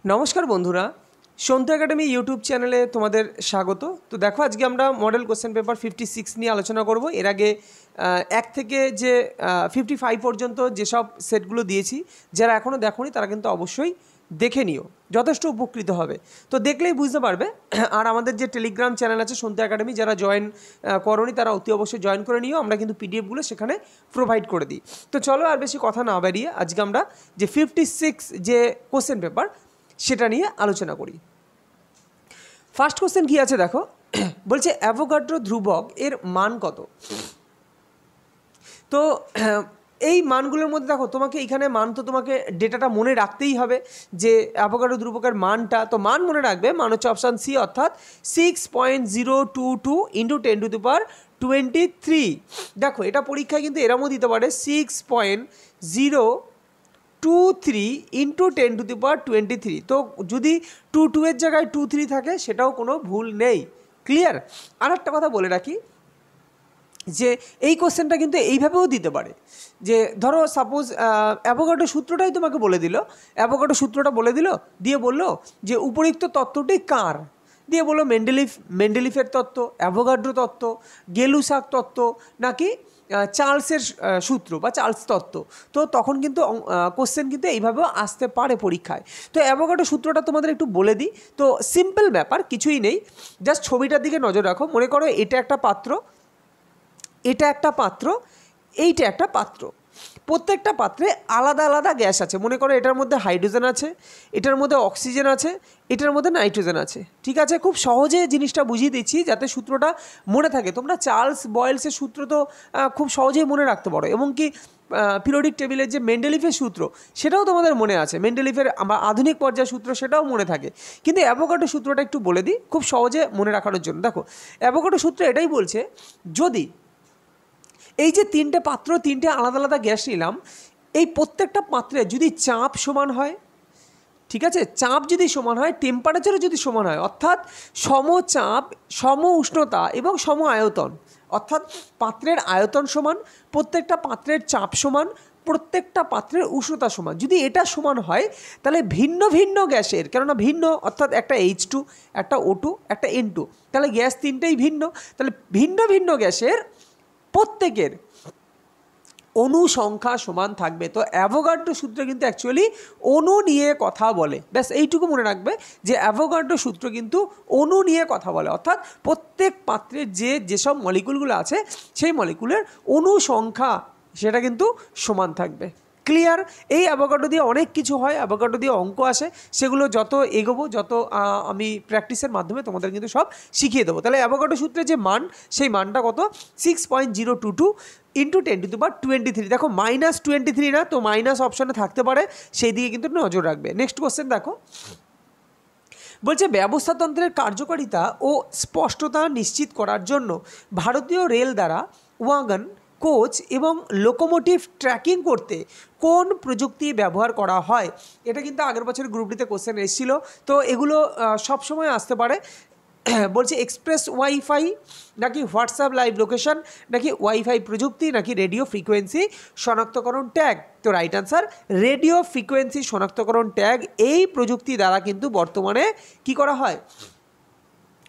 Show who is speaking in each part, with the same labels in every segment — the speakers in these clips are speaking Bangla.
Speaker 1: নমস্কার বন্ধুরা, সন্ধ্যা একাডেমি ইউটিউব চ্যানেলে তোমাদের স্বাগত। তো দেখো, আজকে আমরা মডেল কোশ্চেন পেপার 56 নিয়ে আলোচনা করব। এর আগে 1 থেকে যে 55 পর্যন্ত যেসব সেটগুলো দিয়েছি, যারা এখনও দেখোনি তারা কিন্তু অবশ্যই দেখে নিও, যথেষ্ট উপকৃত হবে। তো দেখলেই বুঝতে পারবে। আর আমাদের যে টেলিগ্রাম চ্যানেল আছে সন্ধ্যা একাডেমি, যারা জয়েন করোনি তারা অতি অবশ্যই জয়েন করে নিও। আমরা কিন্তু পিডিএফগুলো সেখানে প্রোভাইড করে দিই। তো চলো আর বেশি কথা না বাড়িয়ে আজকে আমরা যে 56 যে কোশ্চেন পেপার সেটা নিয়ে আলোচনা করি। ফার্স্ট কোশ্চেন কি আছে দেখো, বলছে অ্যাভোগাড্রো ধ্রুবক এর মান কত। তো এই মানগুলোর মধ্যে দেখো, তোমাকে এখানে মান তো তোমাকে ডেটাটা মনে রাখতেই হবে যে অ্যাভোগাড্রো ধ্রুবকের মানটা। তো মান মনে রাখবে, মান হচ্ছে অপশান সি, অর্থাৎ 6.022 ইন্টু 10⁻23। দেখো, এটা পরীক্ষায় কিন্তু এরমও দিতে পারে 6.023 ইন্টু 10⁻23। তো যদি 2 এর জায়গায় 23 থাকে সেটাও কোনো ভুল নেই। ক্লিয়ার? আর একটা কথা বলে রাখি যে এই কোশ্চেনটা কিন্তু এইভাবেও দিতে পারে যে ধরো সাপোজ অ্যাভোগাড্রো সূত্রটাই তোমাকে বলে দিল, অ্যাভোগাড্রো সূত্রটা বলে দিল, দিয়ে বললো যে উপরিক্ত তত্ত্বটি কার, দিয়ে বললো মেন্ডেলিফের তত্ত্ব, অ্যাভোগাড্রো তত্ত্ব, গেলুসাক তত্ত্ব, নাকি চার্লসের সূত্র বা চার্লস তত্ত্ব। তো তখন কিন্তু কোশ্চেন কিন্তু এইভাবেও আসতে পারে পরীক্ষায়। তো অ্যাভোগাড্রো সূত্রটা তোমাদের একটু বলে দিই। তো সিম্পল ব্যাপার, কিছুই নেই, জাস্ট ছবিটার দিকে নজর রাখো। মনে করো এটা একটা পাত্র, এটা একটা পাত্র, এইটা একটা পাত্র। প্রত্যেকটা পাত্রে আলাদা আলাদা গ্যাস আছে। মনে করো এটার মধ্যে হাইড্রোজেন আছে, এটার মধ্যে অক্সিজেন আছে, এটার মধ্যে নাইট্রোজেন আছে। ঠিক আছে, খুব সহজে জিনিসটা বুঝিয়ে দিচ্ছি যাতে সূত্রটা মনে থাকে। তোমরা চার্লস বয়েলসের সূত্র তো খুব সহজেই মনে রাখতে পারো, এবং কি পিরিয়ডিক টেবিলের যে মেন্ডেলিফের সূত্র সেটাও তোমাদের মনে আছে, মেন্ডেলিফের আধুনিক পর্যায়ের সূত্র সেটাও মনে থাকে। কিন্তু অ্যাভোগাড্রো সূত্রটা একটু বলে দিই খুব সহজে মনে রাখানোর জন্য। দেখো, অ্যাভোগাড্রো সূত্র এটাই বলছে, যদি এই যে তিনটে পাত্র, তিনটে আলাদা আলাদা গ্যাস নিলাম, এই প্রত্যেকটা পাত্রে যদি চাপ সমান হয়, ঠিক আছে, চাপ যদি সমান হয়, টেম্পারেচারও যদি সমান হয়, অর্থাৎ সমচাপ, সম উষ্ণতা এবং সম আয়তন, অর্থাৎ পাত্রের আয়তন সমান, প্রত্যেকটা পাত্রের চাপ সমান, প্রত্যেকটা পাত্রের উষ্ণতা সমান, যদি এটা সমান হয় তাহলে ভিন্ন ভিন্ন গ্যাসের, কেননা ভিন্ন অর্থাৎ একটা H2, একটা O2, একটা N2, তাহলে গ্যাস তিনটেই ভিন্ন, তাহলে ভিন্ন ভিন্ন গ্যাসের প্রত্যেকের অণু সংখ্যা সমান থাকবে। তো অ্যাভোগাড্রো সূত্র কিন্তু অ্যাকচুয়ালি অণু নিয়ে কথা বলে। ব্যাস এইটুকু মনে রাখবে যে অ্যাভোগাড্রো সূত্র কিন্তু অণু নিয়ে কথা বলে, অর্থাৎ প্রত্যেক পাত্রের যেসব মলিকুলগুলো আছে সেই মলিকুলের অণু সংখ্যা সেটা কিন্তু সমান থাকবে। ক্লিয়ার? এই অ্যাভোগাড্রো দিয়ে অনেক কিছু হয়, অ্যাভোগাড্রো দিয়ে অঙ্ক আসে, সেগুলো যত এগোবো, যত আমি প্র্যাকটিসের মাধ্যমে তোমাদের কিন্তু সব শিখিয়ে দেবো। তাহলে অ্যাভোগাড্রো সূত্রের যে মান, সেই মানটা কত? 6.022 ইন্টু 10⁻23। দেখো -23 না, তো মাইনাস অপশানে থাকতে পারে, সেই দিকে কিন্তু নজর রাখবে। নেক্সট কোশ্চেন দেখো, বলছে ব্যবস্থাতন্ত্রের কার্যকারিতা ও স্পষ্টতা নিশ্চিত করার জন্য ভারতীয় রেল দ্বারা ওয়াগন, কোচ এবং লোকোমোটিভ ট্র্যাকিং করতে কোন প্রযুক্তি ব্যবহার করা হয়? এটা কিন্তু আগের বছর গ্রুপ ডিতে কোশ্চেন এসেছিলো, তো এগুলো সবসময় আসতে পারে। বলছে এক্সপ্রেস ওয়াইফাই, নাকি হোয়াটসঅ্যাপ লাইভ লোকেশন, নাকি ওয়াইফাই প্রযুক্তি, নাকি রেডিও ফ্রিকোয়েন্সি শনাক্তকরণ ট্যাগ। তো রাইট আনসার রেডিও ফ্রিকোয়েন্সি শনাক্তকরণ ট্যাগ। এই প্রযুক্তি দ্বারা কিন্তু বর্তমানে কি করা হয়,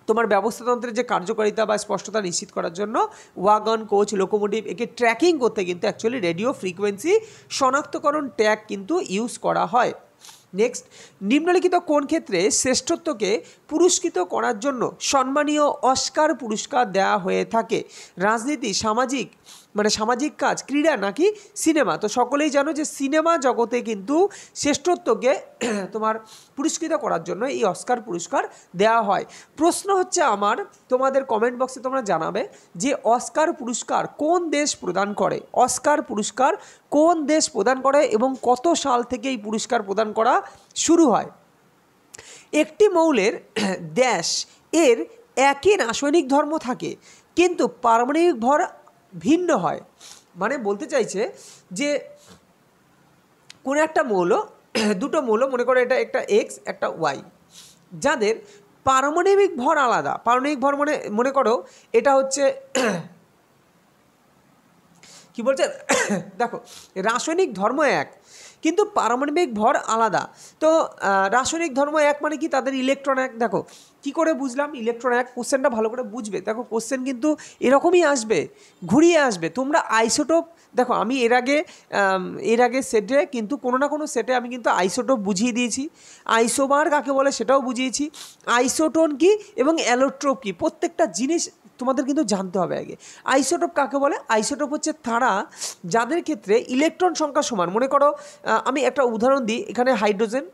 Speaker 1: তোমার ব্যবস্থাতন্ত্রের যে কার্যকারিতা বা স্পষ্টতা নিশ্চিত করার জন্য ওয়াগন, কোচ, লোকোমোটিভ একে ট্র্যাকিং করতে কিন্তু অ্যাকচুয়ালি রেডিও ফ্রিকোয়েন্সি শনাক্তকরণ ট্যাগ কিন্তু ইউজ করা হয়। নেক্সট, নিম্নলিখিত কোন ক্ষেত্রে শ্রেষ্ঠত্বকে পুরস্কৃত করার জন্য সম্মানীয় অস্কার পুরস্কার দেওয়া হয়ে থাকে? রাজনীতি, সামাজিক কাজ, ক্রীড়া, নাকি সিনেমা? তো সকলেই জানো যে সিনেমা জগতে কিন্তু শ্রেষ্ঠত্বকে তোমার পুরস্কৃত করার জন্য এই অস্কার পুরস্কার দেওয়া হয়। প্রশ্ন হচ্ছে আমার, তোমাদের কমেন্ট বক্সে তোমরা জানাবে যে অস্কার পুরস্কার কোন দেশ প্রদান করে, অস্কার পুরস্কার কোন দেশ প্রদান করে এবং কত সাল থেকে এই পুরস্কার প্রদান করা শুরু হয়? একটি মৌলের ড্যাশ এর একই রাসায়নিক ধর্ম থাকে কিন্তু পারমাণবিক ভর ভিন্ন হয়। মানে বলতে চাইছে যে কোন একটা মৌল, দুটো মৌল, মনে করো এটা একটা এক্স, একটা ওয়াই, যাদের পারমাণবিক ভর আলাদা। পারমাণবিক ভর মানে মনে করো এটা হচ্ছে কি বলছে, দেখো রাসায়নিক ধর্ম এক, কিন্তু পারমাণবিক ভর আলাদা। তো রাসায়নিক ধর্ম এক মানে কি, তাদের ইলেকট্রন এক। দেখো কি করে বুঝলাম ইলেকট্রন এক, কোশ্চেনটা ভালো করে বুঝবে। দেখো কোশ্চেন কিন্তু এরকমই আসবে, ঘুরিয়ে আসবে। তোমরা আইসোটোপ দেখো, আমি এর আগে সেটে কিন্তু কোনো না কোনো সেটে আমি কিন্তু আইসোটোপ বুঝিয়ে দিয়েছি, আইসোবার কাকে বলে সেটাও বুঝিয়েছি, আইসোটোন কি এবং অ্যালোট্রোপ কি, প্রত্যেকটা জিনিস তোমাদের কিন্তু জানতে হবে আগে। আইসোটোপ কাকে বলে? আইসোটোপ হচ্ছে তারা যাদের ক্ষেত্রে ইলেকট্রন সংখ্যা সমান। মনে করো আমি একটা উদাহরণ দিই, এখানে হাইড্রোজেন,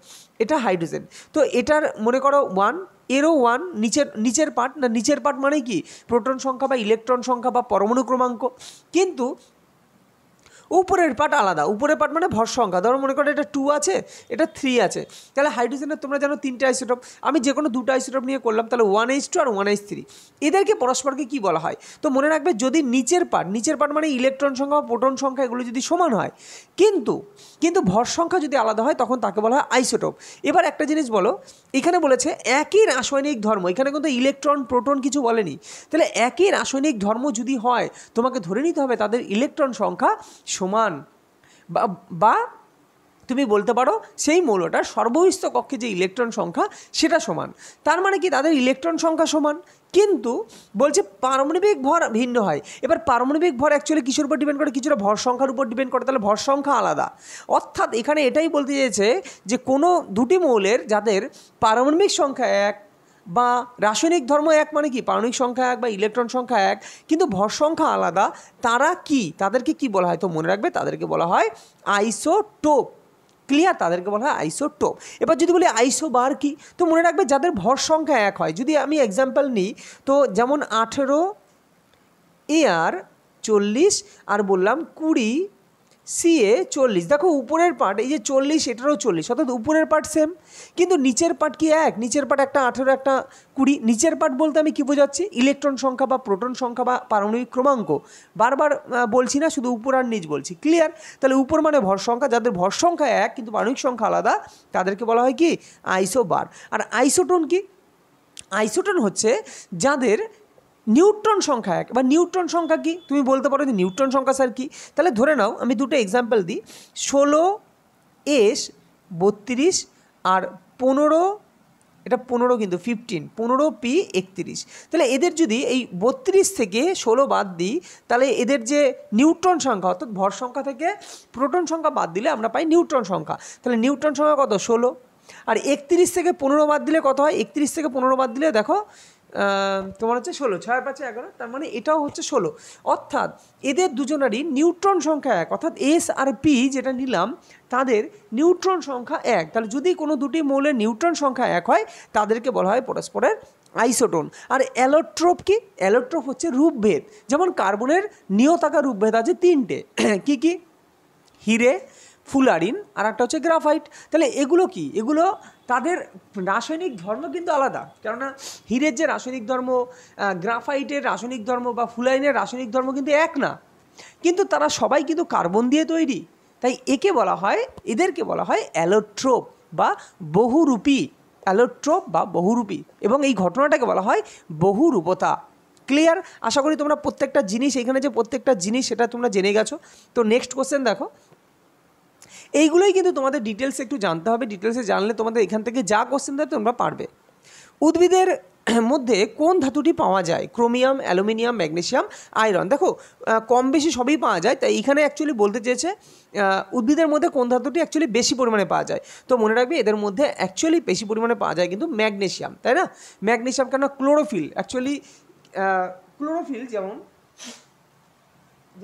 Speaker 1: এটা হাইড্রোজেন, তো এটার মনে করো 1, এরও 1, নিচের পার্ট না, নিচের পার্ট মানে কি প্রোটন সংখ্যা বা ইলেকট্রন সংখ্যা বা পরমাণু ক্রমাঙ্ক, কিন্তু উপরের পার্ট আলাদা। উপরের পার্ট মানে ভর সংখ্যা। ধরো মনে করো এটা 2 আছে, এটা 3 আছে, তাহলে হাইড্রোজেনের তোমরা জানো 3টে আইসোটোপ, আমি যে কোনো 2টা আইসোটোপ নিয়ে করলাম, তাহলে 1H2 আর 1H3, এদেরকে পরস্পরকে কি বলা হয়? তো মনে রাখবে যদি নিচের পার্ট মানে ইলেকট্রন সংখ্যা বা প্রোটন সংখ্যা এগুলো যদি সমান হয়, কিন্তু ভর সংখ্যা যদি আলাদা হয়, তখন তাকে বলা হয় আইসোটোপ। এবার একটা জিনিস বলো, এখানে বলেছে একই রাসায়নিক ধর্ম, এখানে কিন্তু ইলেকট্রন প্রোটন কিছু বলেনি, তাহলে একই রাসায়নিক ধর্ম যদি হয়, তোমাকে ধরে নিতে হবে তাদের ইলেকট্রন সংখ্যা সমান, বা তুমি বলতে পারো সেই মৌলটার সর্বহিস্ত কক্ষে যে ইলেকট্রন সংখ্যা সেটা সমান। তার মানে কি তাদের ইলেকট্রন সংখ্যা সমান, কিন্তু বলছে পারমাণবিক ভর ভিন্ন হয়। এবার পারমাণবিক ভর অ্যাকচুয়ালি কিসের উপর ডিপেন্ড করে? কিছুটা ভর সংখ্যার উপর ডিপেন্ড করে, তাহলে ভর সংখ্যা আলাদা। অর্থাৎ এখানে এটাই বলতে চেয়েছে যে কোনো দুটি মৌলের যাদের পারমাণবিক সংখ্যা এক বা রাসায়নিক ধর্ম এক, মানে কি পারমাণবিক সংখ্যা এক বা ইলেকট্রন সংখ্যা এক, কিন্তু ভর সংখ্যা আলাদা, তারা কি, তাদেরকে কি বলা হয়? তো মনে রাখবে তাদেরকে বলা হয় আইসোটোপ। ক্লিয়ার? তাদেরকে বলা হয় আইসোটোপ। এবার যদি বলি আইসোবার কি, তো মনে রাখবে যাদের ভর সংখ্যা এক হয়। যদি আমি এক্সাম্পল নিই, তো যেমন 18 AR 40 আর বললাম 20 CA 40। দেখো উপরের পার্ট এই যে 40, এটারও 40, অর্থাৎ উপরের পার্ট সেম, কিন্তু নিচের পার্ট কি এক? নিচের পার্ট একটা 18 একটা 20। নিচের পার্ট বলতে আমি কি বোঝাচ্ছি? ইলেকট্রন সংখ্যা বা প্রোটন সংখ্যা বা পারমাণবিক ক্রমাঙ্ক। বারবার বলছি না, শুধু উপর আর নিচ বলছি। ক্লিয়ার? তাহলে উপর মানে ভর সংখ্যা, যাদের ভর সংখ্যা এক কিন্তু পারমাণবিক সংখ্যা আলাদা, তাদেরকে বলা হয় কি আইসোবার। আর আইসোটোন কি? আইসোটোন হচ্ছে যাদের নিউট্রন সংখ্যা এক। বা নিউট্রন সংখ্যা কি, তুমি বলতে পারো যে নিউট্রন সংখ্যা স্যার কি? তাহলে ধরে নাও আমি দুটো এক্সাম্পল দিই, 16S 32 আর 15, এটা 15 কিন্তু 15, 15P 31। তাহলে এদের যদি এই 32 থেকে 16 বাদ দিই, তাহলে এদের যে নিউট্রন সংখ্যা, অর্থাৎ ভর সংখ্যা থেকে প্রোটন সংখ্যা বাদ দিলে আমরা পাই নিউট্রন সংখ্যা। তাহলে নিউট্রন সংখ্যা কত? 16। আর 31 থেকে 15 বাদ দিলে কত হয়? 31 থেকে 15 বাদ দিলে দেখো তোমার হচ্ছে 16, 6 5 11, তার মানে এটাও হচ্ছে 16। অর্থাৎ এদের দুজনারই নিউট্রন সংখ্যা এক, অর্থাৎ S আর P যেটা নিলাম তাদের নিউট্রন সংখ্যা এক। তাহলে যদি কোনো দুটি মৌলের নিউট্রন সংখ্যা এক হয়, তাদেরকে বলা হয় পরস্পরের আইসোটোন। আর অ্যালোট্রোপ কি? অ্যালোট্রোপ হচ্ছে রূপভেদ। যেমন কার্বনের নিয়তাকার রূপভেদ আছে 3টে, কি কি? হিরে, ফুলারিন, আর একটা হচ্ছে গ্রাফাইট। তাহলে এগুলো কি? এগুলো তাদের রাসায়নিক ধর্ম কিন্তু আলাদা, কেননা হিরের যে রাসায়নিক ধর্ম, গ্রাফাইটের রাসায়নিক ধর্ম বা ফুলারিনের রাসায়নিক ধর্ম কিন্তু এক না, কিন্তু তারা সবাই কিন্তু কার্বন দিয়ে তৈরি। তাই এদেরকে বলা হয় অ্যালোট্রোপ বা বহুরূপী। অ্যালোট্রোপ বা বহুরূপী, এবং এই ঘটনাটাকে বলা হয় বহুরূপতা। ক্লিয়ার? আশা করি তোমরা প্রত্যেকটা জিনিস, এখানে যে প্রত্যেকটা জিনিস সেটা তোমরা জেনে গেছো। তো নেক্সট কোশ্চেন দেখো, এইগুলোই কিন্তু তোমাদের ডিটেলসে একটু জানতে হবে। ডিটেলসে জানলে তোমাদের এখান থেকে যা কোশ্চেন দেয় তোমরা পারবে। উদ্ভিদের মধ্যে কোন ধাতুটি পাওয়া যায়? Chromium, aluminium, magnesium, iron. দেখো কম বেশি সবই পাওয়া যায়, তাই এখানে অ্যাকচুয়ালি বলতে চেয়েছে উদ্ভিদের মধ্যে কোন ধাতুটি অ্যাকচুয়ালি বেশি পরিমাণে পাওয়া যায়। তো মনে রাখবে এদের মধ্যে অ্যাকচুয়ালি বেশি পরিমাণে পাওয়া যায় কিন্তু ম্যাগনেসিয়াম, তাই না? ম্যাগনেসিয়াম কেন? ক্লোরোফিল, অ্যাকচুয়ালি ক্লোরোফিল যেমন,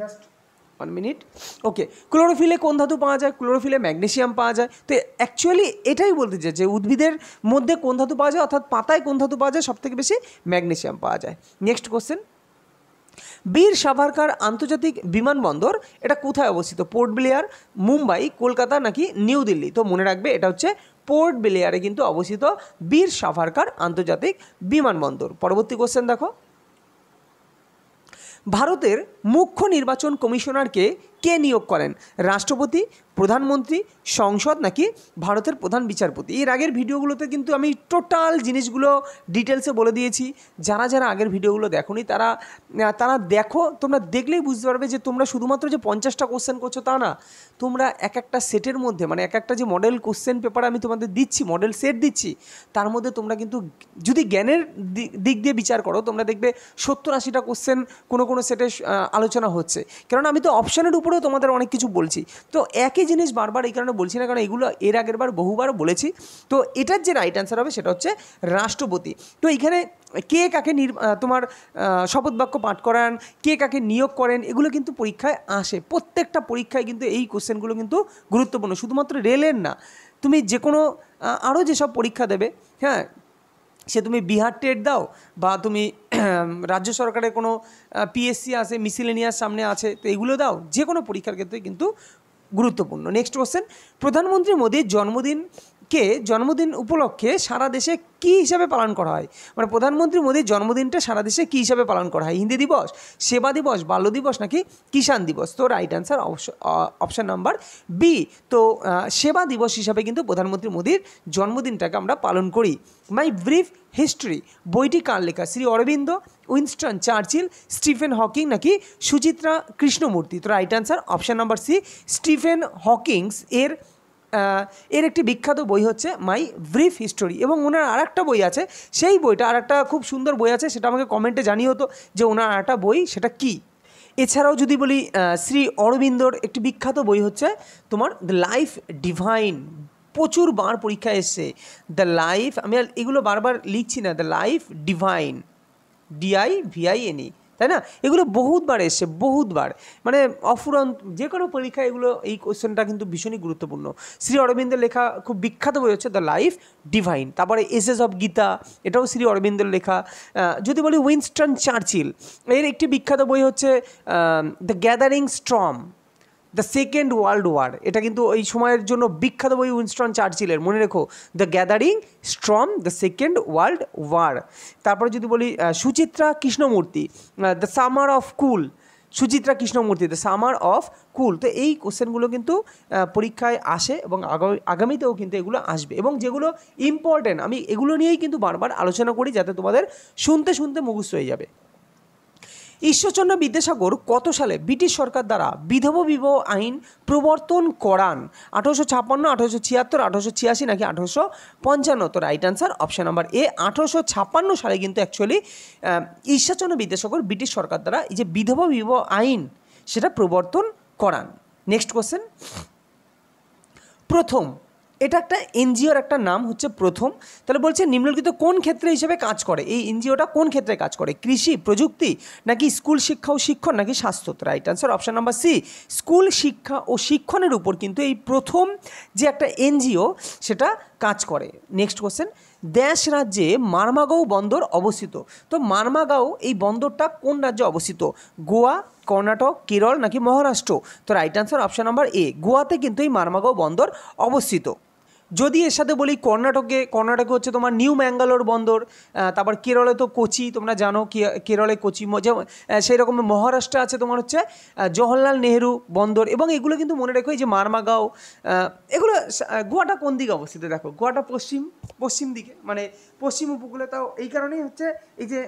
Speaker 1: জাস্ট 1 মিনিট, ওকে, ক্লোরোফিলে কোন ধাতু পাওয়া যায়? ক্লোরোফিলে ম্যাগনেসিয়াম পাওয়া যায়। তো অ্যাকচুয়ালি এটাই বলতে চাই যে উদ্ভিদের মধ্যে কোন ধাতু পাওয়া যায়, অর্থাৎ পাতায় কোন ধাতু পাওয়া যায়? সবথেকে বেশি ম্যাগনেসিয়াম পাওয়া যায়। নেক্সট কোশ্চেন, বীর সাভারকার আন্তর্জাতিক বিমানবন্দর এটা কোথায় অবস্থিত? পোর্ট ব্লেয়ার, মুম্বাই, কলকাতা নাকি নিউ দিল্লি? তো মনে রাখবে এটা হচ্ছে পোর্ট ব্লেয়ারে কিন্তু অবস্থিত বীর সাভারকার আন্তর্জাতিক বিমানবন্দর। পরবর্তী কোশ্চেন দেখো, ভারতের মুখ্য নির্বাচন কমিশনারকে কে নিয়োগ করেন? রাষ্ট্রপতি, প্রধানমন্ত্রী, সংসদ নাকি ভারতের প্রধান বিচারপতি? এর আগের ভিডিওগুলোতে কিন্তু আমি টোটাল জিনিসগুলো ডিটেলসে বলে দিয়েছি। যারা যারা আগের ভিডিওগুলো দেখোনি তারা দেখো, তোমরা দেখলেই বুঝতে পারবে যে তোমরা শুধুমাত্র যে 50টা কোশ্চেন করছো তা না, তোমরা এক একটা সেটের মধ্যে মানে এক একটা যে মডেল কোশ্চেন পেপার আমি তোমাদের দিচ্ছি, মডেল সেট দিচ্ছি, তার মধ্যে তোমরা কিন্তু যদি জ্ঞানের দিক দিয়ে বিচার করো তোমরা দেখবে 70-80টা কোশ্চেন কোনো সেটে আলোচনা হচ্ছে। কারণ আমি তো অপশানের উপরেও তোমাদের অনেক কিছু বলছি। তো একই জিনিস বারবার এই কারণে বলছি না, কারণ এগুলো এর আগের বার বহুবার বলেছি। তো এটার যে রাইট অ্যান্সার হবে সেটা হচ্ছে রাষ্ট্রপতি। তো এখানে কে কাকে তোমার শপথ বাক্য পাঠ করান, কে কাকে নিয়োগ করেন, এগুলো কিন্তু পরীক্ষায় আসে। প্রত্যেকটা পরীক্ষায় কিন্তু এই কোশ্চেনগুলো কিন্তু গুরুত্বপূর্ণ, শুধুমাত্র রেলের না, তুমি যে কোনো আরও যেসব পরীক্ষা দেবে, হ্যাঁ, সে তুমি বিহার টেট দাও বা তুমি রাজ্য সরকারের কোনো পিএসসি আছে, মিসেলেনিয়াস সামনে আছে, তো এগুলো দাও, যে কোনো পরীক্ষার ক্ষেত্রে কিন্তু গুরুত্বপূর্ণ। নেক্সট কোশ্চেন, প্রধানমন্ত্রী মোদীর জন্মদিন উপলক্ষে সারা দেশে কী হিসাবে পালন করা হয়? মানে প্রধানমন্ত্রী মোদীর জন্মদিনটা সারা দেশে কী হিসাবে পালন করা হয়? হিন্দি দিবস, সেবা দিবস, বাল্য দিবস নাকি কিষাণ দিবস? তো right answer option number B. তো সেবা দিবস হিসাবে কিন্তু প্রধানমন্ত্রী মোদীর জন্মদিনটাকে আমরা পালন করি। মাই ব্রিফ হিস্ট্রি বইটি কার লেখা? Shri Aurobindo, Winston Churchill, Stephen Hawking নাকি সুচিত্রা কৃষ্ণমূর্তি? তো right answer option number C, Stephen Hawkings. এর একটি বিখ্যাত বই হচ্ছে মাই ব্রিফ হিস্টোরি। এবং ওনার আরেকটা বই আছে, সেই বইটা আরেকটা খুব সুন্দর বই আছে, সেটা আমাকে কমেন্টে জানিয়ে হতো যে ওনার আরেকটা বই সেটা কী। এছাড়াও যদি বলি শ্রী অরবিন্দর একটি বিখ্যাত বই হচ্ছে তোমার দ্য লাইফ ডিভাইন, প্রচুর বার পরীক্ষায় এসছে দ্য লাইফ, আমি এগুলো বারবার লিখছি না, দ্য লাইফ ডিভাইন, DIVINE, তাই না? এগুলো বহুতবার এসছে, বহুতবার, মানে অফুরন্ত যে কোনো পরীক্ষায় এগুলো, এই কোশ্চেনটা কিন্তু ভীষণই গুরুত্বপূর্ণ। শ্রী অরবিন্দের লেখা খুব বিখ্যাত বই হচ্ছে দ্য লাইফ ডিভাইন। তারপরে এসেস অফ গীতা, এটাও শ্রী অরবিন্দের লেখা। যদি বলি উইনস্টন চার্চিল, এর একটি বিখ্যাত বই হচ্ছে The gathering Sturm, the second world War. এটা কিন্তু ওই সময়ের জন্য বিখ্যাত বই উইনস্টন চার্চিলের, মনে রেখো, the gathering Sturm, the second world war. তারপরে যদি বলি Suchitra Krishnamurthy, the summer of cool, Suchitra Krishnamurthy, the summer of cool. তো এই কোশ্চেনগুলো কিন্তু পরীক্ষায় আসে এবং আগামীতেও কিন্তু এগুলো আসবে, এবং যেগুলো ইম্পর্টেন্ট আমি এগুলো নিয়েই কিন্তু বারবার আলোচনা করি, যাতে তোমাদের শুনতে শুনতে মুখস্থ হয়ে যাবে। ঈশ্বরচন্দ্র বিদ্যাসাগর কত সালে ব্রিটিশ সরকার দ্বারা বিধবা বিবাহ আইন প্রবর্তন করান? 1856, 1876, 1886 নাকি 1855? তো right answer option number A, 1856 সালে কিন্তু অ্যাকচুয়ালি ঈশ্বরচন্দ্র বিদ্যাসাগর ব্রিটিশ সরকার দ্বারা এই যে বিধবা বিবাহ আইন সেটা প্রবর্তন করান। নেক্সট কোশ্চেন, প্রথম, এটা একটা এনজিওর একটা নাম হচ্ছে প্রথম। তাহলে বলছে নিম্নলিখিত কোন ক্ষেত্রে হিসেবে কাজ করে? এই এনজিওটা কোন ক্ষেত্রে কাজ করে? কৃষি, প্রযুক্তি নাকি স্কুল শিক্ষা ও শিক্ষণ নাকি স্বাস্থ্য? Right answer option number C, school শিক্ষা ও শিক্ষণের উপর কিন্তু এই প্রথম যে একটা এনজিও সেটা কাজ করে। নেক্সট কোশ্চেন, দেশ রাজ্যে মারমাগাঁও বন্দর অবস্থিত। তো মারমাগাঁও এই বন্দরটা কোন রাজ্যে অবস্থিত? গোয়া, কর্ণাটক, কেরল নাকি মহারাষ্ট্র? তো right answer option number A, গোয়াতে কিন্তু এই মারমাগাঁও বন্দর অবস্থিত। যদি এর সাথে বলি কর্ণাটকে হচ্ছে তোমার নিউ ম্যাঙ্গালোর বন্দর, তারপর কেরলে তো কোচি, তোমরা জানো কেরলে কোচি, সেই রকম মহারাষ্ট্রে আছে তোমার হচ্ছে জওহরলাল নেহেরু বন্দর। এবং এগুলো কিন্তু মনে রেখো, এই যে মারমাগাঁও, এগুলো গোয়াটা কোন দিকে অবস্থিত? দেখো গোয়াটা পশ্চিম দিকে, মানে পশ্চিম উপকূলে। তাও এই কারণেই হচ্ছে এই যে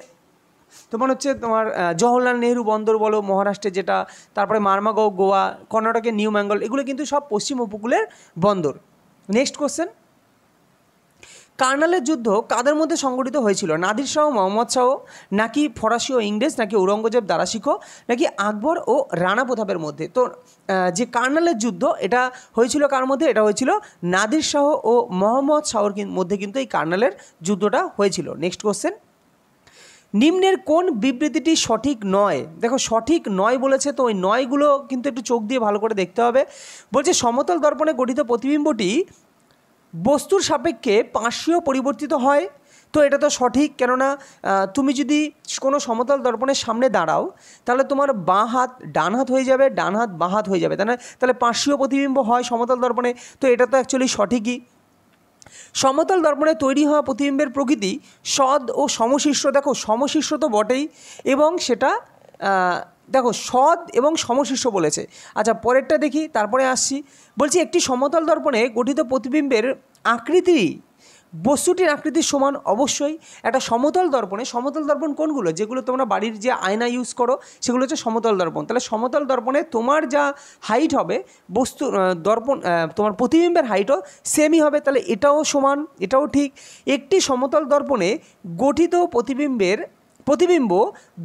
Speaker 1: তোমার জওহরলাল নেহেরু বন্দর বলো মহারাষ্ট্রে যেটা, তারপরে মারমাগাঁও গোয়া, কর্ণাটকের নিউ ম্যাঙ্গালোর, এগুলো কিন্তু সব পশ্চিম উপকূলের বন্দর। নেক্সট কোশ্চেন, কার্নালের যুদ্ধ কাদের মধ্যে সংগঠিত হয়েছিল? নাদির শাহ, মোহাম্মদ শাহ নাকি ফরাসি ও ইংরেজ নাকি ঔরঙ্গজেব দ্বারা শিখো নাকি আকবর ও রানা প্রতাপের মধ্যে? তো যে কার্নালের যুদ্ধ এটা হয়েছিল কার মধ্যে? এটা হয়েছিল নাদির শাহ ও মোহাম্মদ শাহর মধ্যে কিন্তু এই কার্নালের যুদ্ধটা হয়েছিল। নেক্সট কোশ্চেন, নিম্নের কোন বিবৃতিটি সঠিক নয়? দেখো সঠিক নয় বলেছে, তো ওই নয়গুলো কিন্তু একটু চোখ দিয়ে ভালো করে দেখতে হবে। বলছে সমতল দর্পণে গঠিত প্রতিবিম্বটি বস্তুর সাপেক্ষে পার্শ্বীয় পরিবর্তিত হয়। তো এটা তো সঠিক, কেননা তুমি যদি কোনো সমতল দর্পণের সামনে দাঁড়াও তাহলে তোমার বাঁ হাত ডান হাত হয়ে যাবে, ডান হাত বাঁ হাত হয়ে যাবে, তাহলে পার্শ্বীয় প্রতিবিম্ব হয় সমতল দর্পণে। তো এটা তো অ্যাকচুয়ালি সঠিকই। সমতল দর্পণে তৈরি হওয়া প্রতিবিম্বের প্রকৃতি সদ ও সমশীর্ষ। দেখো সমশীর্ষ তো বটেই, এবং সেটা দেখো সৎ এবং সমশীর্ষ বলেছে। আচ্ছা পরেরটা দেখি, তারপরে আসছি। বলছি একটি সমতল দর্পণে গঠিত প্রতিবিম্বের আকৃতি বস্তুটির আকৃতির সমান। অবশ্যই একটা সমতল দর্পণ কোনগুলো, যেগুলো তোমরা বাড়ির যে আয়না ইউজ করো সেগুলো হচ্ছে সমতল দর্পণ। তাহলে সমতল দর্পণে তোমার যা হাইট হবে বস্তু দর্পণ তোমার প্রতিবিম্বের হাইটও সেমই হবে, তাহলে এটাও সমান, এটাও ঠিক। একটি সমতল দর্পণে গঠিত প্রতিবিম্ব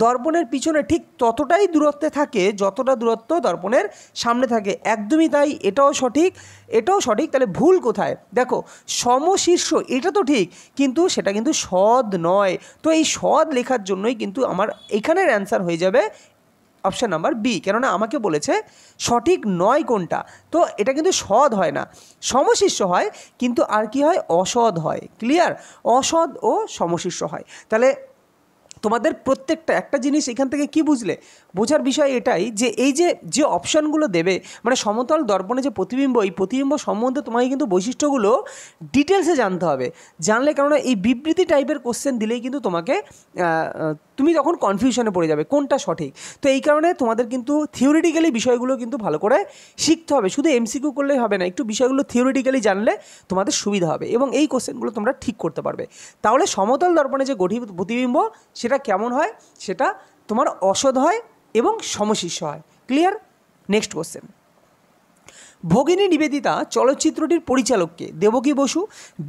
Speaker 1: দর্পণের পিছনে ঠিক ততটাই দূরত্বে থাকে যতটা দূরত্ব দর্পণের সামনে থাকে। একদমই তাই, এটাও সঠিক। তাহলে ভুল কোথায়? দেখো সমশীর্ষ, এটা তো ঠিক, কিন্তু সেটা কিন্তু সৎ নয়। তো এই সৎ লেখার জন্যই কিন্তু আমার এখানের অ্যান্সার হয়ে যাবে অপশান নাম্বার বি, কেননা আমাকে বলেছে সঠিক নয় কোনটা। তো এটা কিন্তু সৎ হয় না, সমশীর্ষ হয়, কিন্তু আর কি হয়, অসৎ হয়। ক্লিয়ার? অসৎ ও সমশীর্ষ হয়। তাহলে তোমাদের প্রত্যেকটা একটা জিনিস এখান থেকে কি বুঝলে, বোঝার বিষয় এটাই যে এই যে অপশানগুলো দেবে, মানে সমতল দর্পণে যে প্রতিবিম্ব, এই প্রতিবিম্ব সম্বন্ধে তোমাকে কিন্তু বৈশিষ্ট্যগুলো ডিটেলসে জানতে হবে। জানলে, কেননা এই বিবৃতি টাইপের কোশ্চেন দিলেই কিন্তু তোমাকে তুমি তখন কনফিউশনে পড়ে যাবে কোনটা সঠিক। তো এই কারণে তোমাদের কিন্তু থিওরিটিক্যালি বিষয়গুলো কিন্তু ভালো করে শিখতে হবে। শুধু এমসিকিউ করলেই হবে না, একটু বিষয়গুলো থিওরিটিক্যালি জানলে তোমাদের সুবিধা হবে এবং এই কোশ্চেনগুলো তোমরা ঠিক করতে পারবে। তাহলে সমতল দর্পণে যে গঠিত প্রতিবিম্ব সেটা কেমন হয়, সেটা তোমার অসৎ হয় এবং সমশীর্ষ হয়। Clear? Next question. Bhagini Nivedita চলচ্চিত্রটির পরিচালককে? দেবকী বসু,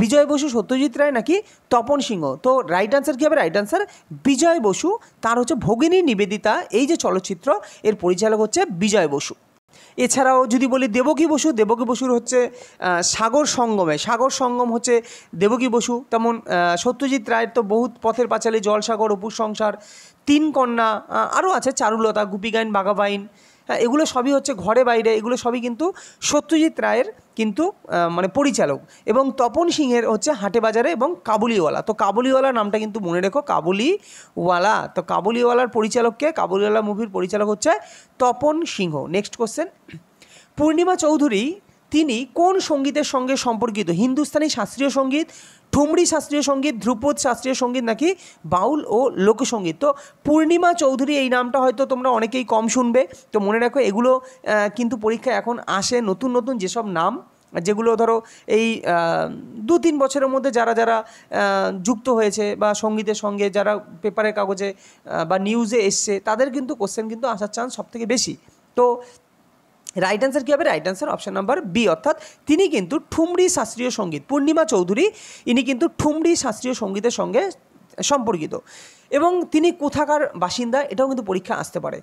Speaker 1: বিজয় বসু, সত্যজিৎ রায় নাকি তপন সিংহ? তো রাইট আনসার কী হবে? রাইট আনসার বিজয় বসু। তার হচ্ছে ভগিনী নিবেদিতা এই যে চলচ্চিত্র, এর পরিচালক হচ্ছে বিজয় বসু। এছাড়াও যদি বলি দেবকী বসুর হচ্ছে সাগর সঙ্গম হচ্ছে দেবকী বসু। তেমন সত্যজিৎ রায়ের তো বহুত পথের পাঁচালী, জলসাগর, অপুর সংসার, তিন কন্যা, আরও আছে চারুলতা, গুপিগাইন, বাঘাবাইন, এগুলো সবই হচ্ছে ঘরে বাইরে, এগুলো সবই কিন্তু সত্যজিৎ রায়ের কিন্তু মানে পরিচালক। এবং তপন সিংহের হচ্ছে হাটে বাজারে এবং কাবুলিওয়ালা। তো কাবুলিওয়ালা নামটা কিন্তু মনে রেখো, কাবুলিওয়ালা। তো কাবুলিওয়ালার পরিচালককে, কাবুলিওয়ালা মুভির পরিচালক হচ্ছে তপন সিংহ। Next question. পূর্ণিমা চৌধুরী তিনি কোন সঙ্গীতের সঙ্গে সম্পর্কিত? হিন্দুস্তানি শাস্ত্রীয় সঙ্গীত, ঠুমরি শাস্ত্রীয় সঙ্গীত, ধ্রুপদ শাস্ত্রীয় সঙ্গীত নাকি বাউল ও লোকসঙ্গীত? তো পূর্ণিমা চৌধুরী এই নামটা হয়তো তোমরা অনেকেই কম শুনবে। তো মনে রাখো এগুলো কিন্তু পরীক্ষায় এখন আসে, নতুন নতুন যেসব নাম, যেগুলো ধরো এই 2-3 বছরের মধ্যে যারা যুক্ত হয়েছে বা সঙ্গীতের সঙ্গে যারা পেপারের কাগজে বা নিউজে এসছে, তাদের কিন্তু কোশ্চেন কিন্তু আসার চান্স সবথেকে বেশি। তো রাইট অ্যান্সার কী হবে? Right answer option number B, অর্থাৎ তিনি কিন্তু ঠুমরি শাস্ত্রীয় সঙ্গীত, পূর্ণিমা চৌধুরী ইনি কিন্তু ঠুমরি শাস্ত্রীয় সঙ্গীতের সঙ্গে সম্পর্কিত। এবং তিনি কোথাকার বাসিন্দা, এটাও কিন্তু পরীক্ষা আসতে পারে।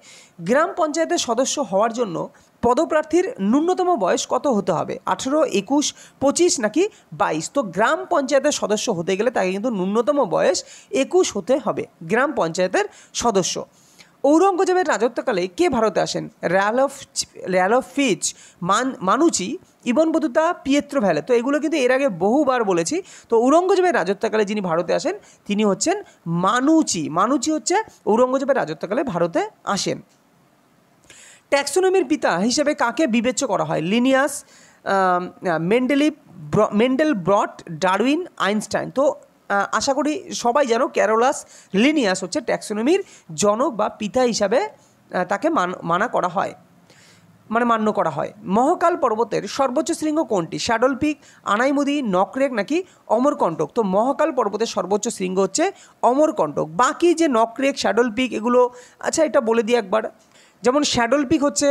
Speaker 1: গ্রাম পঞ্চায়েতের সদস্য হওয়ার জন্য পদপ্রার্থীর ন্যূনতম বয়স কত হতে হবে? 18, 21, 25 নাকি 22? তো গ্রাম পঞ্চায়েতের সদস্য হতে গেলে তাকে কিন্তু ন্যূনতম বয়স 21 হতে হবে গ্রাম পঞ্চায়েতের সদস্য। ঔরঙ্গজেবের রাজত্বকালে কে ভারতে আসেন? র্যালফ ফিচ, Manushi, Ibn Battuta, Pietro valley. তো এগুলো কিন্তু এর আগে বহুবার বলেছি। তো ঔরঙ্গজেবের রাজত্বকালে যিনি ভারতে আসেন তিনি হচ্ছেন মানুচি হচ্ছে ঔরঙ্গজেবের রাজত্বকালে ভারতে আসেন। ট্যাক্সোনমির পিতা হিসেবে কাকে বিবেচ্য করা হয়? Linnaeus, Mendel, ব্রট, Darwin, Einstein. তো আশা করি সবাই জানো ক্যারোলাস লিনিয়াস হচ্ছে ট্যাক্সোনমির জনক বা পিতা হিসাবে তাকে মান্য করা হয়। মহাকাল পর্বতের সর্বোচ্চ শৃঙ্গ কোনটি? শ্যাডল পিক, আনাইমুদি, নকরেক নাকি অমরকণ্টক? তো মহাকাল পর্বতের সর্বোচ্চ শৃঙ্গ হচ্ছে অমরকণ্টক। বাকি যে নকরেক, শ্যাডল পিক এগুলো, আচ্ছা এটা বলে দিই একবার। যেমন শ্যাডল পিক হচ্ছে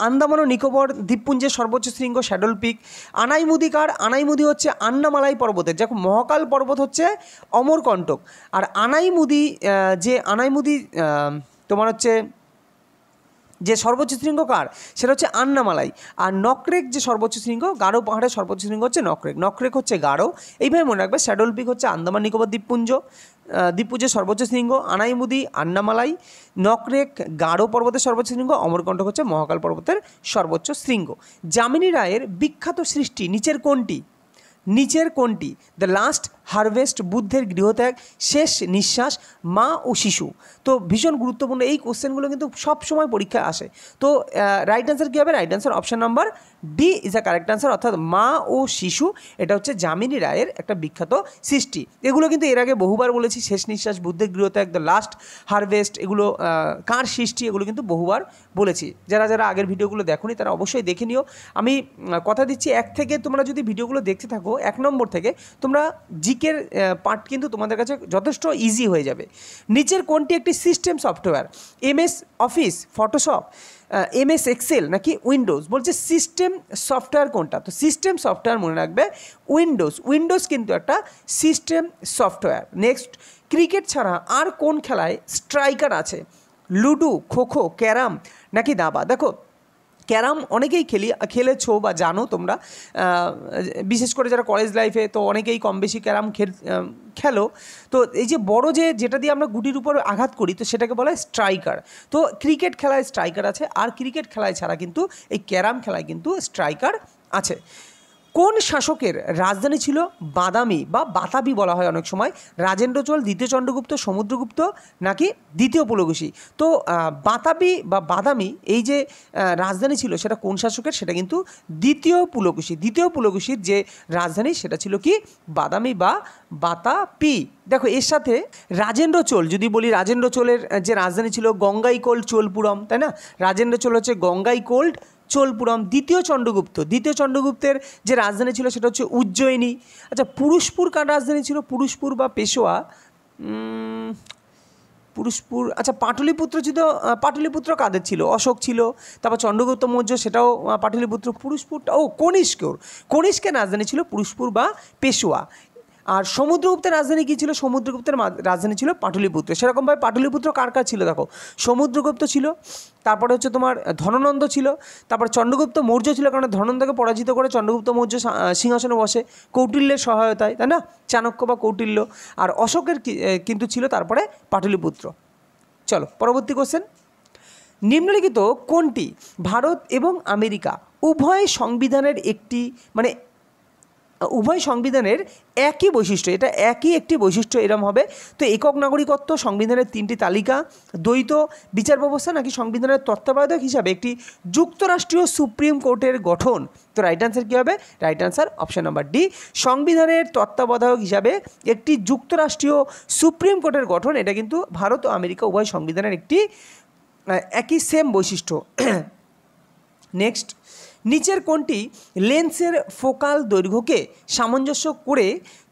Speaker 1: আন্দামান ও নিকোবর দ্বীপপুঞ্জের সর্বোচ্চ শৃঙ্গ শ্যাডল পিক। আনাইমুদি হচ্ছে আন্নামালাই পর্বতের, যখন মহাকাল পর্বত হচ্ছে অমরকণ্টক। আর আনাইমুদি তোমার হচ্ছে যে সর্বোচ্চ শৃঙ্গ কার, সেটা হচ্ছে আন্নামালাই। আর নকরেক যে সর্বোচ্চ শৃঙ্গ, গারো পাহাড়ের সর্বোচ্চ শৃঙ্গ হচ্ছে নকরেক হচ্ছে গারো। এইভাবে মনে রাখবে, শ্যাডল পিক হচ্ছে আন্দামান নিকোবর দ্বীপপুঞ্জের সর্বোচ্চ শৃঙ্গ, আনাইমুদি আন্নামালাই, নকরেক গারো পর্বতের সর্বোচ্চ শৃঙ্গ, অমরকণ্টক হচ্ছে মহাকাল পর্বতের সর্বোচ্চ শৃঙ্গ। যামিনী রায়ের বিখ্যাত সৃষ্টি নিচের কোনটি? দ্য লাস্ট হারভেস্ট, বুদ্ধের গৃহত্যাগ, শেষ নিঃশ্বাস, মা ও শিশু। তো ভীষণ গুরুত্বপূর্ণ এই কোশ্চেনগুলো কিন্তু সব সময় পরীক্ষায় আসে। তো রাইট অ্যান্সার কী হবে? Right answer option number D is a correct answer, অর্থাৎ মা ও শিশু এটা হচ্ছে যামিনী রায়ের একটা বিখ্যাত সৃষ্টি। এগুলো কিন্তু এর আগে বহুবার বলেছি, শেষ নিঃশ্বাস, বুদ্ধের গৃহত্যাগ, দ্য লাস্ট হারভেস্ট, এগুলো কার সৃষ্টি, এগুলো কিন্তু বহুবার বলেছি। যারা যারা আগের ভিডিওগুলো দেখোনি তারা অবশ্যই দেখে নিও। আমি কথা দিচ্ছি, এক থেকে তোমরা যদি ভিডিওগুলো দেখতে থাকো, 1 নম্বর থেকে তোমরা জিকের পার্ট কিন্তু তোমাদের কাছে যথেষ্ট ইজি হয়ে যাবে। নিচের কোনটি একটি system software? MS Office, Photoshop, MS Excel নাকি উইন্ডোজ? বলছে সিস্টেম সফটওয়্যার কোনটা? তো সিস্টেম সফটওয়্যার মনে রাখবে উইন্ডোজ। উইন্ডোজ কিন্তু একটা সিস্টেম সফটওয়্যার। নেক্সট, ক্রিকেট ছাড়া আর কোন খেলায় স্ট্রাইকার আছে? লুডো, খোখো, ক্যারাম নাকি দাবা? দেখো, ক্যারাম অনেকেই খেলেছো বা জানো তোমরা, বিশেষ করে যারা কলেজ লাইফে, তো অনেকেই কম বেশি ক্যারাম খেলো। তো এই যে বড় যেটা দিয়ে আমরা গুটির উপর আঘাত করি, তো সেটাকে বলা হয় স্ট্রাইকার। তো ক্রিকেট খেলায় স্ট্রাইকার আছে, আর ক্রিকেট খেলায় ছাড়া কিন্তু এই ক্যারাম খেলায় কিন্তু স্ট্রাইকার আছে। কোন শাসকের রাজধানী ছিল বাদামি বা বাতাবি বলা হয় অনেক সময়? রাজেন্দ্র চোল, দ্বিতীয় চন্দ্রগুপ্ত, সমুদ্রগুপ্ত নাকি দ্বিতীয় পুলকেশী? তো বাতাবি বা বাদামি এই যে রাজধানী ছিল সেটা কোন শাসকের? সেটা কিন্তু দ্বিতীয় পুলকেশী। দ্বিতীয় পুলকেশীর যে রাজধানী সেটা ছিল কি? বাদামি বা বাতাপি। দেখো, এর সাথে রাজেন্দ্র চোল, যদি বলি রাজেন্দ্র চোলের যে রাজধানী ছিল গঙ্গাইকোল্ড চোলপুরম, তাই না? রাজেন্দ্র চোল হচ্ছে গঙ্গাইকোল্ড চোলপুরম। দ্বিতীয় চন্দ্রগুপ্তের যে রাজধানী ছিল সেটা হচ্ছে উজ্জয়িনী। আচ্ছা, পুরুষপুর কার রাজধানী ছিল? পুরুষপুর বা পেশোয়া, পুরুষপুর। আচ্ছা, পাটলিপুত্র কাদের ছিল? অশোক ছিল। তারপর চন্দ্রগুপ্ত মৌর্য, সেটাও পাটলিপুত্র। পুরুষপুরটা কনিষ্কের রাজধানী ছিল পুরুষপুর বা পেশোয়া। আর সমুদ্রগুপ্তের রাজধানী কী ছিল? সমুদ্রগুপ্তের রাজধানী ছিল পাটলিপুত্র। সেরকমভাবে পাটলিপুত্র কার ছিল? দেখো, সমুদ্রগুপ্ত ছিল, তারপরে হচ্ছে তোমার ধননন্দ ছিল, তারপর চন্দ্রগুপ্ত মৌর্য ছিল, কারণ ধননন্দকে পরাজিত করে চন্দ্রগুপ্ত মৌর্য সিংহাসনে বসে কৌটিল্যের সহায়তায়, তাই না? চাণক্য বা কৌটিল্য। আর অশোকের কিন্তু ছিল তারপরে পাটলিপুত্র। চলো পরবর্তী কোশ্চেন। নিম্নলিখিত কোনটি ভারত এবং আমেরিকা উভয় সংবিধানের উভয় সংবিধানের একই বৈশিষ্ট্য? এটা একটি বৈশিষ্ট্য এরম হবে। তো একক নাগরিকত্ব, সংবিধানের 3টি তালিকা, দ্বৈত বিচার ব্যবস্থা নাকি সংবিধানের তত্ত্বাবধায়ক হিসাবে একটি যুক্তরাষ্ট্রীয় সুপ্রিম কোর্টের গঠন? তো রাইট আনসার কী হবে? Right answer option number D, সংবিধানের তত্ত্বাবধায়ক হিসাবে একটি যুক্তরাষ্ট্রীয় সুপ্রিম কোর্টের গঠন। এটা কিন্তু ভারত ও আমেরিকা উভয় সংবিধানের একই সেম বৈশিষ্ট্য। নেক্সট, নিচের কোনটি লেন্সের ফোকাল দৈর্ঘ্যকে সামঞ্জস্য করে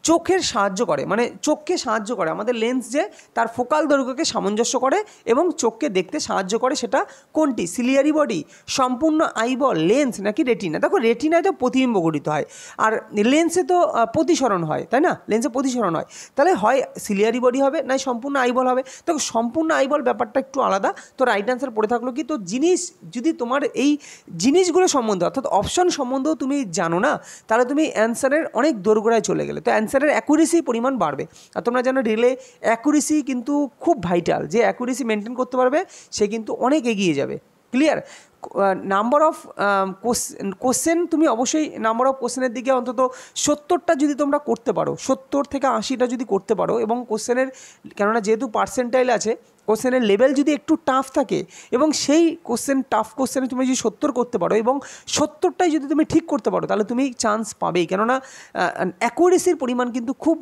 Speaker 1: চোখের সাহায্য করে? মানে চোখকে সাহায্য করে, আমাদের লেন্স যে তার ফোকাল দৈর্ঘ্যকে সামঞ্জস্য করে এবং চোখকে দেখতে সাহায্য করে, সেটা কোনটি? সিলিয়ারি বডি, সম্পূর্ণ আইবল, লেন্স নাকি রেটিনা? দেখো, রেটিনায় তো প্রতিবিম্ব গঠিত হয়, আর লেন্সে তো প্রতিসরণ হয়, তাই না? লেন্সে প্রতিসরণ হয়, তাহলে হয় সিলিয়ারি বডি হবে, নাই সম্পূর্ণ আইবল হবে। দেখো, সম্পূর্ণ আইবল ব্যাপারটা একটু আলাদা। তো রাইট অ্যান্সার পড়ে থাকলো কি? তো যদি তোমার এই জিনিসগুলো সম্বন্ধে, অর্থাৎ অপশন সম্বন্ধেও তুমি জানো না, তাহলে তুমি অ্যান্সারের অনেক দোরগোড়ায় চলে গেলে। তো অ্যান্সারের অ্যাকুরেসি পরিমাণ বাড়বে। আর তোমরা জানো রিলে অ্যাকুরেসি কিন্তু খুব ভাইটাল। যে অ্যাকুরেসি মেনটেন করতে পারবে সে কিন্তু অনেক এগিয়ে যাবে। ক্লিয়ার? নাম্বার অফ কোশ্চেন, তুমি অবশ্যই নাম্বার অফ কোশ্চেনের দিকে অন্তত 70টা যদি তোমরা করতে পারো, 70 থেকে 80টা যদি করতে পারো, এবং কোশ্চেনের, কেননা যেহেতু পার্সেন্টাইল আছে, কোশ্চেনের লেভেল যদি একটু টাফ থাকে এবং সেই টাফ কোশ্চেনে তুমি যদি 70 করতে পারো এবং 70টাই যদি তুমি ঠিক করতে পারো, তাহলে তুমি চান্স পাবেই। কেননা অ্যাকুরেসির পরিমাণ কিন্তু খুব,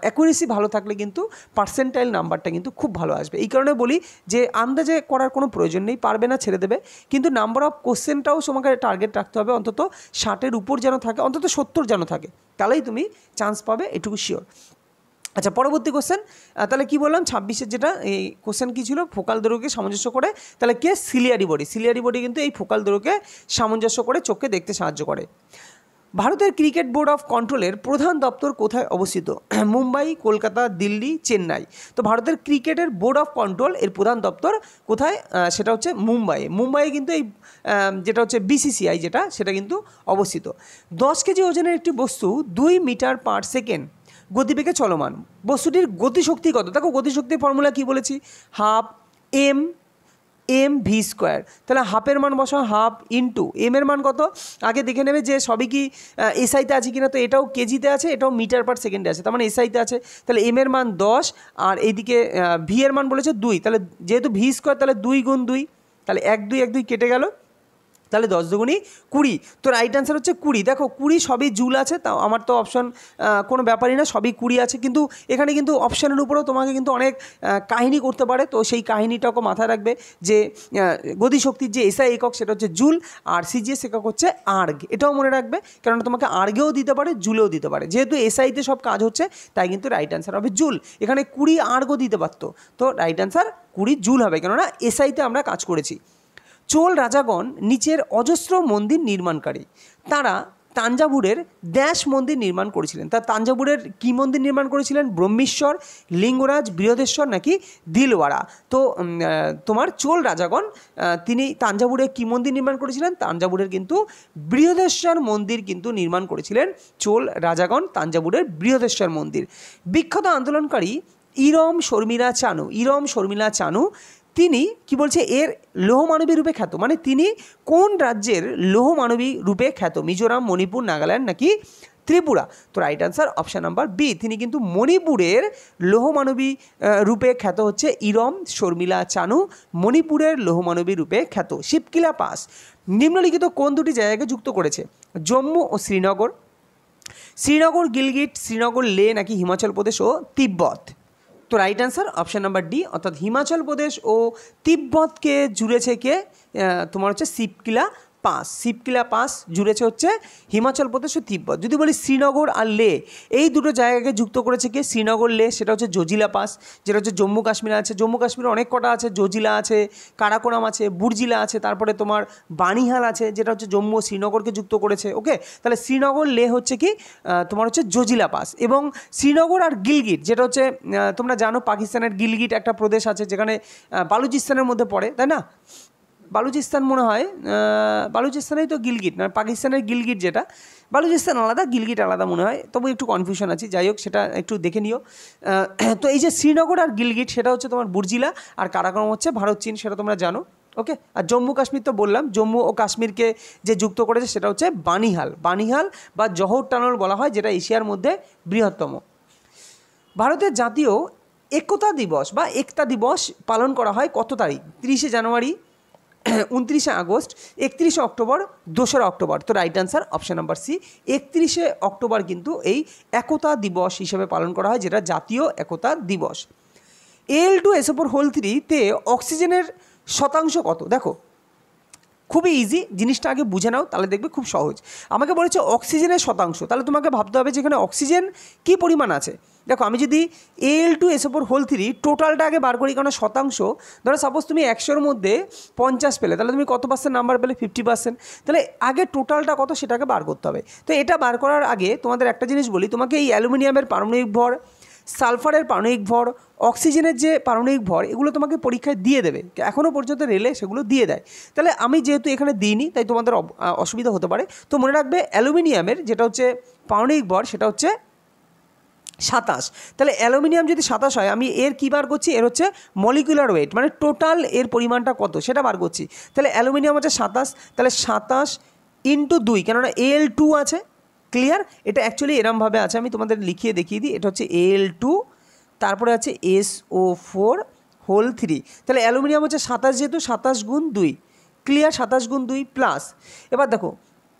Speaker 1: অ্যাকুরেসি ভালো থাকলে কিন্তু পার্সেন্টাইল নাম্বারটা কিন্তু খুব ভালো আসবে। এই কারণে বলি যে আন্দাজে করার কোনো প্রয়োজন নেই, পারবে না ছেড়ে দেবে, কিন্তু নাম্বার অফ কোশ্চেনটাও তোমাকে টার্গেট রাখতে হবে, অন্তত 60-এর উপর যেন থাকে, অন্তত 70 যেন থাকে, তাহলেই তুমি চান্স পাবে, এটুকু শিওর। আচ্ছা, পরবর্তী কোশ্চেন। তাহলে কি বললাম, 26-এর যেটা এই কোশ্চেন কী ছিল? ফোকাল দৈর্ঘ্যকে সামঞ্জস্য করে, তাহলে কে? সিলিয়ারি বডি কিন্তু এই ফোকাল দৈর্ঘ্যকে সামঞ্জস্য করে চোখকে দেখতে সাহায্য করে। ভারতের ক্রিকেট বোর্ড অফ কন্ট্রোলের প্রধান দপ্তর কোথায় অবস্থিত? মুম্বাই, কলকাতা, দিল্লি, চেন্নাই? তো ভারতের ক্রিকেটের বোর্ড অফ কন্ট্রোল এর প্রধান দপ্তর কোথায়? সেটা হচ্ছে মুম্বাইয়ে কিন্তু এই যেটা হচ্ছে BCCI সেটা কিন্তু অবস্থিত। 10 কেজি ওজনের একটি বস্তু 2 মিটার পার সেকেন্ড গতিবেগে চলমান, বস্তুটির গতিশক্তি কত? দেখো, গতিশক্তির ফর্মুলা কি বলেছি? Half mv²। তাহলে হাফের মান বসাও, হাফ ইন্টু এম এর মান কত? আগে দেখে নেবে যে সবই কি এসআইতে আছে কিনা। তো এটাও কেজিতে আছে, এটাও মিটার পার সেকেন্ডে আছে, তার মানে এসআইতে আছে। তাহলে এম এর মান 10, আর এইদিকে ভি এর মান বলেছে 2। তাহলে যেহেতু v², তাহলে 2 গুণ 2, তাহলে 1 2 1 2 কেটে গেল, তাহলে 10 দুগুণি 20। তো রাইট অ্যান্সার হচ্ছে 20। দেখো 20 সবই জুল আছে, তাও আমার তো অপশন কোনো ব্যাপারই না, সবই 20 আছে, কিন্তু এখানে কিন্তু অপশানের উপরেও তোমাকে কিন্তু অনেক কাহিনী করতে পারে। তো সেই কাহিনীটাকে মাথায় রাখবে যে গতিশক্তির যে এসআই একক সেটা হচ্ছে জুল, আর সিজিএস একক হচ্ছে আর্গ, এটাও মনে রাখবে, কেননা তোমাকে আর্গেও দিতে পারে জুলেও দিতে পারে। যেহেতু এসআইতে সব কাজ হচ্ছে তাই কিন্তু রাইট অ্যান্সার হবে জুল। এখানে 20 আর্গও দিতে পারতো, তো রাইট অ্যান্সার 20 জুল হবে, কেননা এসআইতে আমরা কাজ করেছি। চোল রাজাগণ নিচের অজস্র মন্দির নির্মাণকারী, তারা তাঞ্জাভুরের ড্যাশ মন্দির নির্মাণ করেছিলেন। তা তাঞ্জাভুরের কী মন্দির নির্মাণ করেছিলেন? ব্রহ্মেশ্বর, লিঙ্গরাজ, বৃহদেশ্বর নাকি দিলওয়াড়া? তো তোমার চোল রাজাগণ তিনি তাঞ্জাভুরে কী মন্দির নির্মাণ করেছিলেন? তাঞ্জাভুরের কিন্তু বৃহদেশ্বর মন্দির কিন্তু নির্মাণ করেছিলেন চোল রাজাগণ, তাঞ্জাভুরের বৃহদেশ্বর মন্দির। বিখ্যাত আন্দোলনকারী ইরম শর্মিলা চানু তিনি কি বলছে এর লৌহমানবী রূপে খ্যাত, মানে তিনি কোন রাজ্যের লৌহমানবী রূপে খ্যাত? মিজোরাম, মণিপুর, নাগাল্যান্ড নাকি ত্রিপুরা? তো right answer option number B, তিনি কিন্তু মণিপুরের লৌহমানবী রূপে খ্যাত হচ্ছে ইরম শর্মিলা চানু, মণিপুরের লৌহমানবী রূপে খ্যাত। শিবকিলা পাস নিম্নলিখিত কোন দুটি জায়গাকে যুক্ত করেছে? জম্মু ও শ্রীনগর, শ্রীনগর গিলগিট, শ্রীনগর লে নাকি হিমাচল প্রদেশ ও তিব্বত? তো right answer option number D, অর্থাৎ হিমাচল প্রদেশ ও তিব্বতকে জুড়েছে কে? তোমার হচ্ছে শিবকিলা পাস জুড়েছে হচ্ছে হিমাচল প্রদেশ ও তিব্বত। যদি বলি শ্রীনগর আর লে, এই দুটো জায়গাকে যুক্ত করেছে কে? শ্রীনগর লে, সেটা হচ্ছে জজিলা পাস, যেটা হচ্ছে জম্মু কাশ্মীরে আছে। জম্মু কাশ্মীরে অনেক কটা আছে, জজিলা আছে, কারাকোরাম আছে, বুর্জিলা আছে, তারপরে তোমার বানিহাল আছে, যেটা হচ্ছে জম্মু ও শ্রীনগরকে যুক্ত করেছে। ওকে, তাহলে শ্রীনগর লে হচ্ছে কি তোমার হচ্ছে জজিলা পাস। এবং শ্রীনগর আর গিলগিট, যেটা হচ্ছে তোমরা জানো পাকিস্তানের গিলগিট একটা প্রদেশ আছে, যেখানে বালুচিস্তানের মধ্যে পড়ে, তাই না? বালুচিস্তান মনে হয়, বালুচিস্তানেই তো গিলগিট, না পাকিস্তানের গিলগিট, যেটা বালুচিস্তান আলাদা গিলগিট আলাদা মনে হয়, তবু একটু কনফিউশন আছে, যাই হোক সেটা একটু দেখে নিও। তো এই যে শ্রীনগর আর গিলগিট সেটা হচ্ছে তোমার বুর্জিলা, আর কারাকোরাম হচ্ছে ভারত চীন, সেটা তোমরা জানো। ওকে, আর জম্মু কাশ্মীর তো বললাম, জম্মু ও কাশ্মীরকে যে যুক্ত করেছে সেটা হচ্ছে বানিহাল বা জহর টানল বলা হয়, যেটা এশিয়ার মধ্যে বৃহত্তম। ভারতের জাতীয় একতা দিবস পালন করা হয় কত তারিখ? 30শে জানুয়ারি, 29শে আগস্ট, 31শে অক্টোবর, 2রা অক্টোবর? তো right answer option number C, 31শে অক্টোবর কিন্তু এই একতা দিবস হিসেবে পালন করা হয়, যেটা জাতীয় একতা দিবস। Al2SO4 তে অক্সিজেনের শতাংশ কত? দেখো খুবই ইজি, জিনিসটা আগে বুঝে নাও, তাহলে দেখবে খুব সহজ। আমাকে বলেছে অক্সিজেনের শতাংশ, তাহলে তোমাকে ভাবতে হবে যেখানে অক্সিজেন কী পরিমাণ আছে। দেখো আমি যদি Al2SO4 টোটালটা আগে বার করি, কারণ শতাংশ, ধরো সাপোজ তুমি 100-র মধ্যে 50 পেলে, তাহলে তুমি কত পার্সেন্ট নাম্বার পেলে? 50%। তাহলে আগে টোটালটা কত সেটাকে বার করতে হবে। তো এটা বার করার আগে তোমাদের একটা জিনিস বলি, তোমাকে এই অ্যালুমিনিয়ামের পারমাণবিক ভর, সালফারের পারমাণবিক ভর, অক্সিজেনের যে পারমাণবিক ভর, এগুলো তোমাকে পরীক্ষায় দিয়ে দেবে, এখনও পর্যন্ত রেলে সেগুলো দিয়ে দেয়। তাহলে আমি যেহেতু এখানে দিইনি, তাই তোমাদের অসুবিধা হতে পারে। তো মনে রাখবে অ্যালুমিনিয়ামের যেটা হচ্ছে পারমাণবিক ভর সেটা হচ্ছে 27। তাহলে অ্যালুমিনিয়াম যদি 27 হয়, আমি এর কী বার করছি? এর হচ্ছে মলিকুলার ওয়েট, মানে টোটাল এর পরিমাণটা কত সেটা বার করছি। তাহলে অ্যালুমিনিয়াম হচ্ছে 27, তাহলে 27 × 2, কেননা Al2 আছে। ক্লিয়ার? এটা অ্যাকচুয়ালি এরমভাবে আছে, আমি তোমাদের লিখিয়ে দেখিয়ে দিই। এটা হচ্ছে Al2, তারপরে আছে SO4 তাহলে অ্যালুমিনিয়াম হচ্ছে 27, যেহেতু 27 × 2, ক্লিয়ার? 27 × 2 প্লাস, এবার দেখো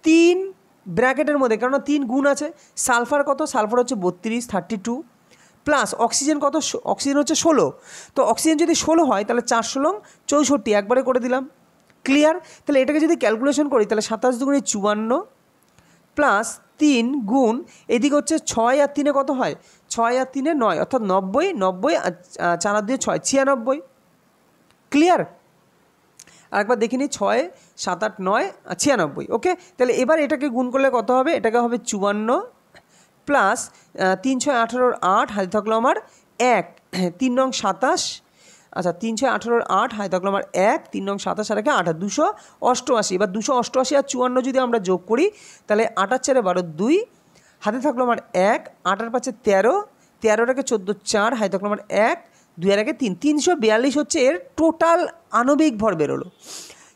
Speaker 1: 3 ব্র্যাকেটের মধ্যে, কারণ 3 গুণ আছে। সালফার কত? সালফার হচ্ছে 32 প্লাস অক্সিজেন কত? অক্সিজেন হচ্ছে 16। তো অক্সিজেন যদি 16 হয়, তাহলে 4 × 16 = 64, একবারে করে দিলাম। ক্লিয়ার? তাহলে এটাকে যদি ক্যালকুলেশন করি, তাহলে 27 × 2 = 54 প্লাস 3 গুণ, এদিকে হচ্ছে 6 আর 3 কত হয়? 6 আর 3 9, অর্থাৎ 90 আর 4 আর 2 6, 96। ক্লিয়ার? আরেকবার দেখে নিই, 6, 7, 8, 9, 96। ওকে, তাহলে এবার এটাকে গুণ করলে কত হবে? এটাকে হবে 54 প্লাস 3, 6, 18, 8, হাতে থাকলো আমার 1, 3 নং 27, আচ্ছা 3, 6, 18, 8, হাতে থাকলো আমার 1, 3 নং 27 আর 1 8, 288। এবার 288 আর 54 যদি আমরা যোগ করি, তাহলে 8 আর 4 12, 2, হাতে থাকলো আমার 1, 8 আর 5 13, 13টাকে 14, 4, হাতে থাকলো আমার 1, 2 আর 1 3, 342 হচ্ছে এর টোটাল আণবিক ভর বেরোলো।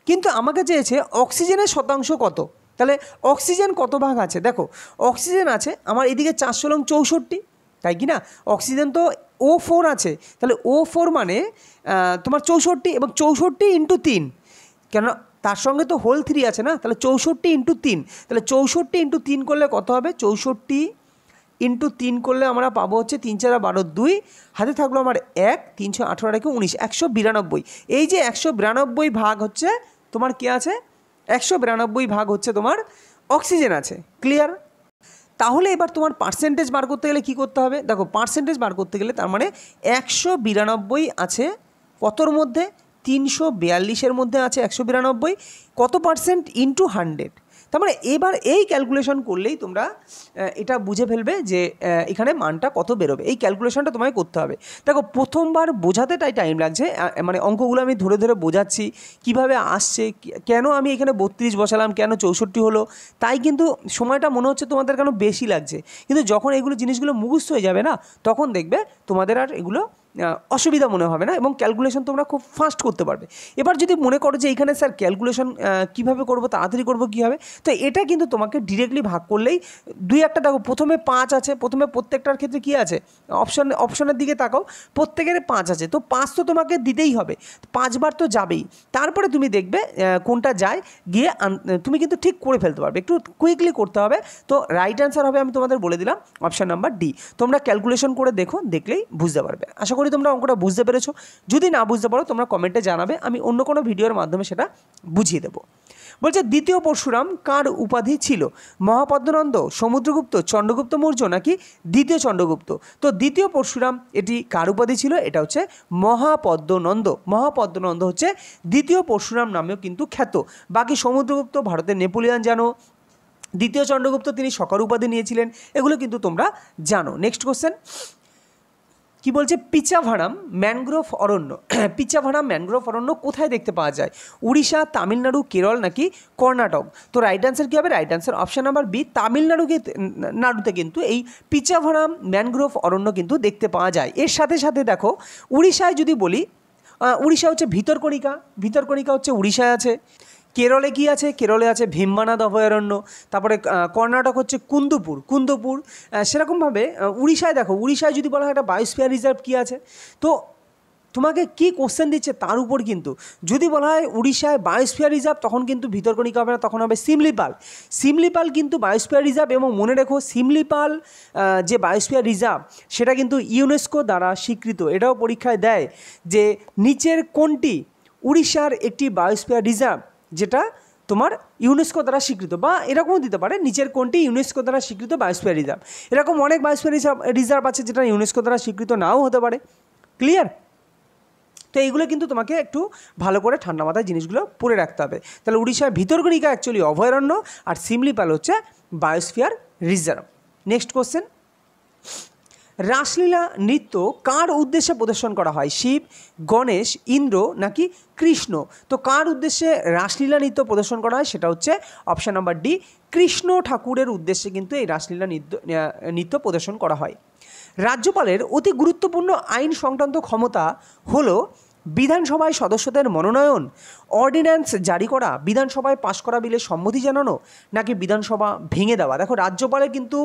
Speaker 1: কিন্তু আমাকে চেয়েছে অক্সিজেনের শতাংশ কত। তাহলে অক্সিজেন কত ভাগ আছে? দেখো অক্সিজেন আছে আমার এদিকে 4 × 64, তাই কি না? অক্সিজেন তো O4 আছে, তাহলে O4 মানে তোমার 64, এবং 64 × 3, কেন তার সঙ্গে তো হোল 3 আছে না, তাহলে 64 ইন্টু 3, তাহলে 64 ইন্টু 3 করলে কত হবে? 64 ইন্টু 3 করলে আমরা পাবো হচ্ছে 3 4 12 2, হাতে থাকলো আমার 1, 318 রেখে 19, 192। এই যে 192 ভাগ হচ্ছে তোমার কি আছে? 192 ভাগ হচ্ছে তোমার অক্সিজেন আছে। ক্লিয়ার? তাহলে এবার তোমার পার্সেন্টেজ বার করতে গেলে কী করতে হবে? দেখো পার্সেন্টেজ বার করতে গেলে তার মানে 192 আছে কতর মধ্যে? 342-এর মধ্যে আছে 192। কত পার্সেন্ট? ইন্টু 100। তার মানে এবার এই ক্যালকুলেশন করলেই তোমরা এটা বুঝে ফেলবে যে এখানে মানটা কত বেরোবে। এই ক্যালকুলেশনটা তোমায় করতে হবে। দেখো প্রথমবার বোঝাতে তাই টাইম লাগছে, মানে অঙ্কগুলো আমি ধরে ধরে বোঝাচ্ছি কীভাবে আসছে, কেন আমি এখানে 32 বসালাম, কেন 64 হলো, তাই কিন্তু সময়টা মনে হচ্ছে তোমাদের কেন বেশি লাগছে। কিন্তু যখন এগুলো জিনিসগুলো মুখস্থ হয়ে যাবে না, তখন দেখবে তোমাদের আর এগুলো অসুবিধা মনে হবে না এবং ক্যালকুলেশন তোমরা খুব ফাস্ট করতে পারবে। এবার যদি মনে করো যে এইখানে স্যার ক্যালকুলেশন কীভাবে করবো, তাড়াতাড়ি করবো কীভাবে, তো এটা কিন্তু তোমাকে ডিরেক্টলি ভাগ করলেই 2-1টা দেখো প্রথমে 5 আছে, প্রথমে প্রত্যেকটার ক্ষেত্রে কী আছে? অপশনের দিকে তাকাও, প্রত্যেকের 5 আছে, তো 5 তো তোমাকে দিতেই হবে, 5 বার তো যাবেই। তারপরে তুমি দেখবে কোনটা যায়, গিয়ে তুমি কিন্তু ঠিক করে ফেলতে পারবে, একটু কুইকলি করতে হবে। তো রাইট অ্যান্সার হবে, আমি তোমাদের বলে দিলাম, অপশান নাম্বার ডি। তোমরা ক্যালকুলেশন করে দেখো, দেখলেই বুঝতে পারবে। আশা করি তোমরা অঙ্কটা বুঝতে পেরেছো। যদি না বুঝতে পারো তোমরা কমেন্টে জানাবে, আমি অন্য কোনো ভিডিওর মাধ্যমে সেটা বুঝিয়ে দেবো। বলছে দ্বিতীয় পরশুরাম কার উপাধি ছিল? মহাপদ্মনন্দ, সমুদ্রগুপ্ত, চন্দ্রগুপ্ত মৌর্য নাকি দ্বিতীয় চন্দ্রগুপ্ত? তো দ্বিতীয় পরশুরাম এটি কার উপাধি ছিল? এটা হচ্ছে মহাপদ্মনন্দ। মহাপদ্মনন্দ হচ্ছে দ্বিতীয় পরশুরাম নামেও কিন্তু খ্যাত। বাকি সমুদ্রগুপ্ত ভারতের নেপোলিয়ান জানো, দ্বিতীয় চন্দ্রগুপ্ত তিনি শকার উপাধি নিয়েছিলেন, এগুলো কিন্তু তোমরা জানো। নেক্সট কোশ্চেন কি বলছে? পিচাভারাম ম্যানগ্রোভ অরণ্য। পিচাভারাম ম্যানগ্রোভ অরণ্য কোথায় দেখতে পাওয়া যায়? উড়িষ্যা, তামিলনাড়ু, কেরল নাকি কর্ণাটক? তো রাইট অ্যান্সার কী হবে? Right answer option number B, নাড়ুতে কিন্তু এই পিচাভারাম ম্যানগ্রোভ অরণ্য কিন্তু দেখতে পাওয়া যায়। এর সাথে সাথে দেখো উড়িষ্যায় যদি বলি, উড়িষ্যা হচ্ছে ভিতরকণিকা, ভিতরকণিকা হচ্ছে উড়িষ্যায় আছে। কেরলে কি আছে? কেরলে আছে ভীমবানাদ অভয়ারণ্য। তারপরে কর্ণাটক হচ্ছে কুন্দপুর। সেরকমভাবে উড়িষ্যায় দেখো, উড়িষ্যায় যদি বলা হয় একটা বায়োস্ফিয়ার রিজার্ভ কী আছে, তো তোমাকে কি কোশ্চেন দিচ্ছে তার উপর কিন্তু। যদি বলা হয় উড়িষ্যায় বায়োস্ফিয়ার রিজার্ভ, তখন কিন্তু ভিতরকণিকা হবে না, তখন হবে সিমলিপাল কিন্তু বায়োস্ফিয়ার রিজার্ভ। এবং মনে রেখো সিমলিপাল যে বায়োস্ফিয়ার রিজার্ভ, সেটা কিন্তু ইউনেস্কো দ্বারা স্বীকৃত। এটাও পরীক্ষায় দেয় যে নিচের কোনটি উড়িষ্যার একটি বায়োস্ফিয়ার রিজার্ভ যেটা তোমার ইউনেস্কো দ্বারা স্বীকৃত, বা এরকমও দিতে পারে নিচের কোনটি ইউনেস্কো দ্বারা স্বীকৃত বায়োস্ফিয়ার রিজার্ভ। এরকম অনেক বায়োস্ফিয়ার রিজার্ভ আছে যেটা ইউনেস্কো দ্বারা স্বীকৃত নাও হতে পারে। ক্লিয়ার? তো এইগুলো কিন্তু তোমাকে একটু ভালো করে ঠান্ডা মাথায় জিনিসগুলো পড়ে রাখতে হবে। তাহলে উড়িষ্যার ভিতরকণিকা অ্যাকচুয়ালি অভয়ারণ্য, আর সিমলিপাল হচ্ছে biosphere reserve. Next question, raslila নৃত্য কার উদ্দেশ্যে প্রদর্শন করা হয়? শিব, গণেশ, ইন্দ্র নাকি কৃষ্ণ? তো কার উদ্দেশ্যে রাসলীলা নৃত্য প্রদর্শন করা হয়? সেটা হচ্ছে অপশান নাম্বার ডি, কৃষ্ণ ঠাকুরের উদ্দেশ্যে কিন্তু এই রাসলীলা নৃত্য প্রদর্শন করা হয়। রাজ্যপালের অতি গুরুত্বপূর্ণ আইন সংক্রান্ত ক্ষমতা হলো বিধানসভায় সদস্যদের মনোনয়ন, অর্ডিন্যান্স জারি করা, বিধানসভায় পাশ করা বিলে সম্মতি জানানো নাকি বিধানসভা ভেঙে দেওয়া। দেখো রাজ্যপালের কিন্তু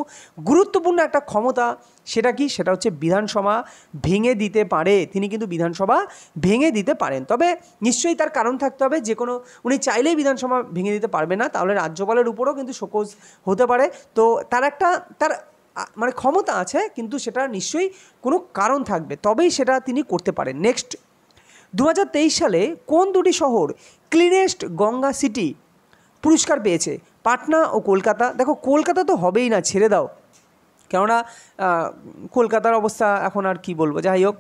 Speaker 1: গুরুত্বপূর্ণ একটা ক্ষমতা, সেটা কি? সেটা হচ্ছে বিধানসভা ভেঙে দিতে পারে। তিনি কিন্তু বিধানসভা ভেঙে দিতে পারেন, তবে নিশ্চয়ই তার কারণ থাকতে হবে। যে কোনো উনি চাইলেই বিধানসভা ভেঙে দিতে পারবে না, তাহলে রাজ্যপালের উপরও কিন্তু শোকজ হতে পারে। তো তার মানে ক্ষমতা আছে, কিন্তু সেটা নিশ্চয়ই কোনো কারণ থাকবে, তবেই সেটা তিনি করতে পারেন। নেক্সট, 2023 সালে কোন দুটি শহর ক্লিনেস্ট গঙ্গা সিটি পুরস্কার পেয়েছে? পাটনা ও কলকাতা। দেখো কলকাতা তো হবেই না, ছেড়ে দাও, কেননা কলকাতার অবস্থা এখন আর কি বলবো, যাই হোক।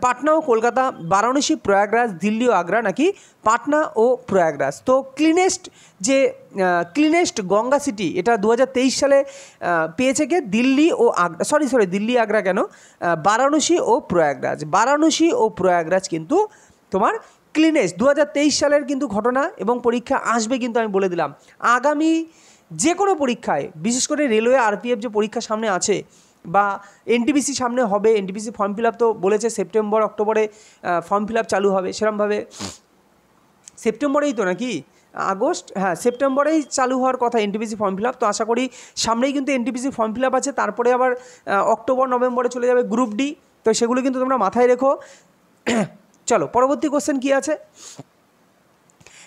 Speaker 1: পাটনা ও কলকাতা, বারাণসী, প্রয়াগরাজ, দিল্লি ও আগ্রা নাকি পাটনা ও প্রয়াগরাজ? তো ক্লিনেস্ট গঙ্গা সিটি এটা 2023 সালে পেয়েছে কে? দিল্লি ও আগ্রা, দিল্লি আগ্রা কেন, বারাণসী ও প্রয়াগরাজ। বারাণসী ও প্রয়াগরাজ কিন্তু তোমার ক্লিনেস্ট 2023 সালের কিন্তু ঘটনা, এবং পরীক্ষা আসবে কিন্তু আমি বলে দিলাম। আগামী যে কোনো পরীক্ষায়, বিশেষ করে রেলওয়ে আরপিএফ যে পরীক্ষা সামনে আছে, বা এনটিপিসি সামনে হবে, এনটিপিসি ফর্ম ফিল আপ তো বলেছে সেপ্টেম্বর অক্টোবরে ফর্ম ফিল আপ চালু হবে, সেরকমভাবে সেপ্টেম্বরেই তো নাকি আগস্ট, হ্যাঁ সেপ্টেম্বরেই চালু হওয়ার কথা এনটিপিসি ফর্ম ফিল আপ। তো আশা করি সামনেই কিন্তু এনটিপিসি ফর্ম ফিল আপ আছে, তারপরে আবার অক্টোবর নভেম্বরে চলে যাবে গ্রুপ ডি। তো সেগুলো কিন্তু তোমরা মাথায় রেখো। চলো পরবর্তী কোশ্চেন কী আছে?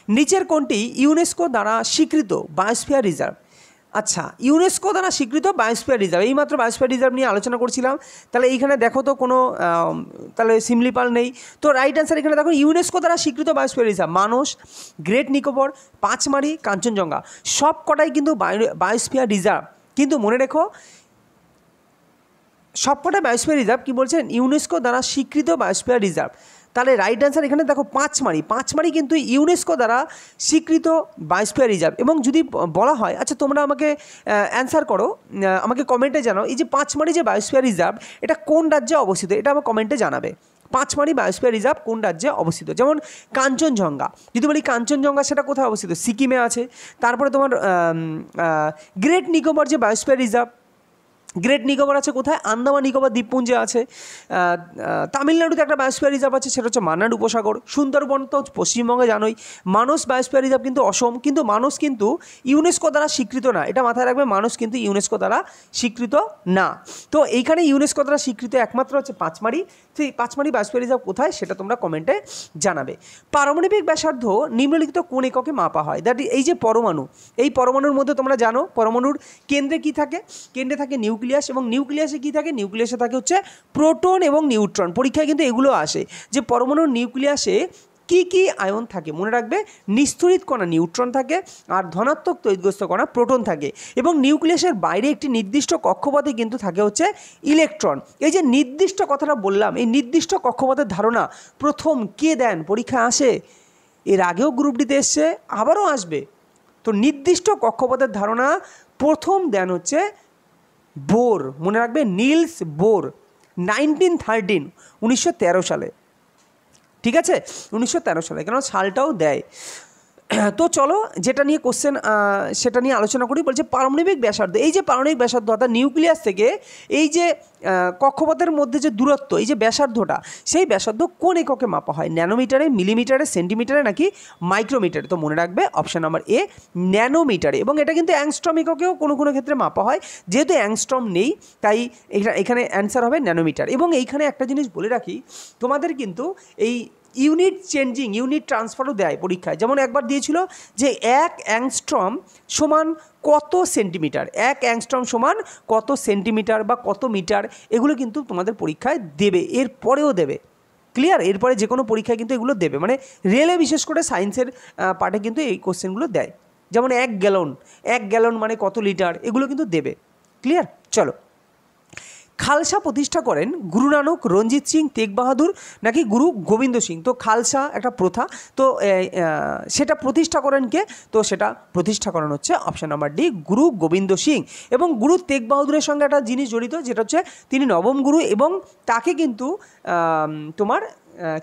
Speaker 1: নিচের কোনটি ইউনেস্কো দ্বারা স্বীকৃত বায়োস্ফিয়ার রিজার্ভ? আচ্ছা, ইউনেস্কো দ্বারা স্বীকৃত বায়োস্ফিয়ার রিজার্ভ, এইমাত্র বায়োস্ফিয়ার রিজার্ভ নিয়ে আলোচনা করছিলাম। তাহলে এইখানে দেখো তো কোনো তাহলে সিমলিপাল নেই, তো রাইট অ্যান্সার এখানে দেখো ইউনেস্কো দ্বারা স্বীকৃত বায়োস্ফিয়ার রিজার্ভ মানস, গ্রেট নিকোবর, পাঁচমারি, কাঞ্চনজঙ্ঘা সব কটাই কিন্তু বায়োস্ফিয়ার রিজার্ভ। কিন্তু মনে রেখো সবকটা বায়োস্ফিয়ার রিজার্ভ কী বলছেন, ইউনেস্কো দ্বারা স্বীকৃত বায়োস্ফিয়ার রিজার্ভ। তাহলে রাইট অ্যান্সার এখানে দেখো পাঁচমারি কিন্তু ইউনেস্কো দ্বারা স্বীকৃত বায়োস্ফিয়ার রিজার্ভ। এবং যদি বলা হয়, আচ্ছা তোমরা আমাকে অ্যান্সার করো, আমাকে কমেন্টে জানাও এই যে পাঁচমারি যে বায়োস্ফিয়ার রিজার্ভ এটা কোন রাজ্যে অবস্থিত, এটা আমার কমেন্টে জানাবে। পাঁচমারি বায়োস্ফিয়ার রিজার্ভ কোন রাজ্যে অবস্থিত? যেমন কাঞ্চনজঙ্ঘা, যদি বলি কাঞ্চনজঙ্ঘা সেটা কোথায় অবস্থিত? সিকিমে আছে। তারপরে তোমার গ্রেট নিকোবর যে বায়োস্ফিয়ার রিজার্ভ, গ্রেট নিকোবর আছে কোথায়? আন্দামান নিকোবর দ্বীপপুঞ্জে আছে। তামিলনাড়ুতে একটা বায়োস্ফিয়ার রিজার্ভ আছে, সেটা হচ্ছে মান্নার উপসাগর। সুন্দরবন তো পশ্চিমবঙ্গে জানোই। মানস বায়োস্ফিয়ার রিজার্ভ কিন্তু অসম, কিন্তু মানস কিন্তু ইউনেস্কো দ্বারা স্বীকৃত না, এটা মাথায় রাখবে, মানস কিন্তু ইউনেস্কো দ্বারা স্বীকৃত না। তো এইখানে ইউনেস্কো দ্বারা স্বীকৃত একমাত্র হচ্ছে পাঁচমারি। তো এই পাঁচমারি বায়োস্ফিয়ার রিজার্ভ কোথায় সেটা তোমরা কমেন্টে জানাবে। পারমাণবিক ব্যাসার্ধ নিম্নলিখিত কোন এককে মাপা হয়? দ্যাট এই যে পরমাণু, এই পরমাণুর মধ্যে তোমরা জানো পরমাণুর কেন্দ্রে কি থাকে? কেন্দ্রে থাকে নিউক্লিয়াস, এবং নিউক্লিয়াসে কি থাকে? নিউক্লিয়াসে থাকে হচ্ছে প্রোটন এবং নিউট্রন। পরীক্ষায় কিন্তু এগুলো আসে যে পরমাণুর নিউক্লিয়াসে কি কি আয়ন থাকে। মনে রাখবে নিস্তড়িত কণা নিউট্রন থাকে, আর ধনাত্মক তড়িৎগ্রস্ত কণা প্রোটন থাকে, এবং নিউক্লিয়াসের বাইরে একটি নির্দিষ্ট কক্ষপথে কিন্তু থাকে হচ্ছে ইলেকট্রন। এই যে নির্দিষ্ট কথাটা বললাম, এই নির্দিষ্ট কক্ষপথের ধারণা প্রথম কে দেন? পরীক্ষা আসে, এর আগেও গ্রুপ ডিতে এসছে, আবারও আসবে। তো নির্দিষ্ট কক্ষপথের ধারণা প্রথম দেন হচ্ছে বোর, মনে রাখবে নিলস বোর, 1913 সালে, ঠিক আছে, 1913 সালে, কেন সালটাও দেয়। তো চলো যেটা নিয়ে কোশ্চেন সেটা নিয়ে আলোচনা করি। বলছে পারমাণবিক ব্যাসার্ধ, এই যে পারমাণবিক ব্যাসার্ধ অর্থাৎ নিউক্লিয়াস থেকে এই যে কক্ষপথের মধ্যে যে দূরত্ব, এই যে ব্যাসার্ধটা, সেই ব্যাসার্ধ কোন এককে মাপা হয়? ন্যানোমিটারে, মিলিমিটারে, সেন্টিমিটারে নাকি মাইক্রোমিটারে? তো মনে রাখবে অপশান নাম্বার এ ন্যানোমিটারে। এবং এটা কিন্তু অ্যাংস্ট্রম এককেও কোনো কোনো ক্ষেত্রে মাপা হয়, যেহেতু অ্যাংস্ট্রম নেই তাই এখানে অ্যান্সার হবে ন্যানোমিটার। এবং এইখানে একটা জিনিস বলে রাখি, তোমাদের কিন্তু এই ইউনিট চেঞ্জিং, ইউনিট ট্রান্সফারও দেয় পরীক্ষায়। যেমন একবার দিয়েছিল যে 1 অ্যাংস্ট্রম সমান কত সেন্টিমিটার, 1 অ্যাংস্ট্রম সমান কত সেন্টিমিটার বা কত মিটার, এগুলো কিন্তু তোমাদের পরীক্ষায় দেবে, এর পরেও দেবে। ক্লিয়ার? এরপরে যে কোনো পরীক্ষায় কিন্তু এগুলো দেবে, মানে রেলে বিশেষ করে সায়েন্সের পার্টে কিন্তু এই কোশ্চেনগুলো দেয়। যেমন 1 গ্যালন মানে কত লিটার, এগুলো কিন্তু দেবে। ক্লিয়ার? চলো, খালসা প্রতিষ্ঠা করেন গুরু নানক, রঞ্জিত সিং, তেগ বাহাদুর নাকি গুরু গোবিন্দ সিং? তো খালসা একটা প্রথা, তো সেটা প্রতিষ্ঠা করেন কে? তো সেটা প্রতিষ্ঠা করেন হচ্ছে option number D Guru Gobind Singh. এবং গুরু তেগ বাহাদুরের সঙ্গে একটা জিনিস জড়িত, যেটা হচ্ছে তিনি নবম গুরু, এবং তাকে কিন্তু তোমার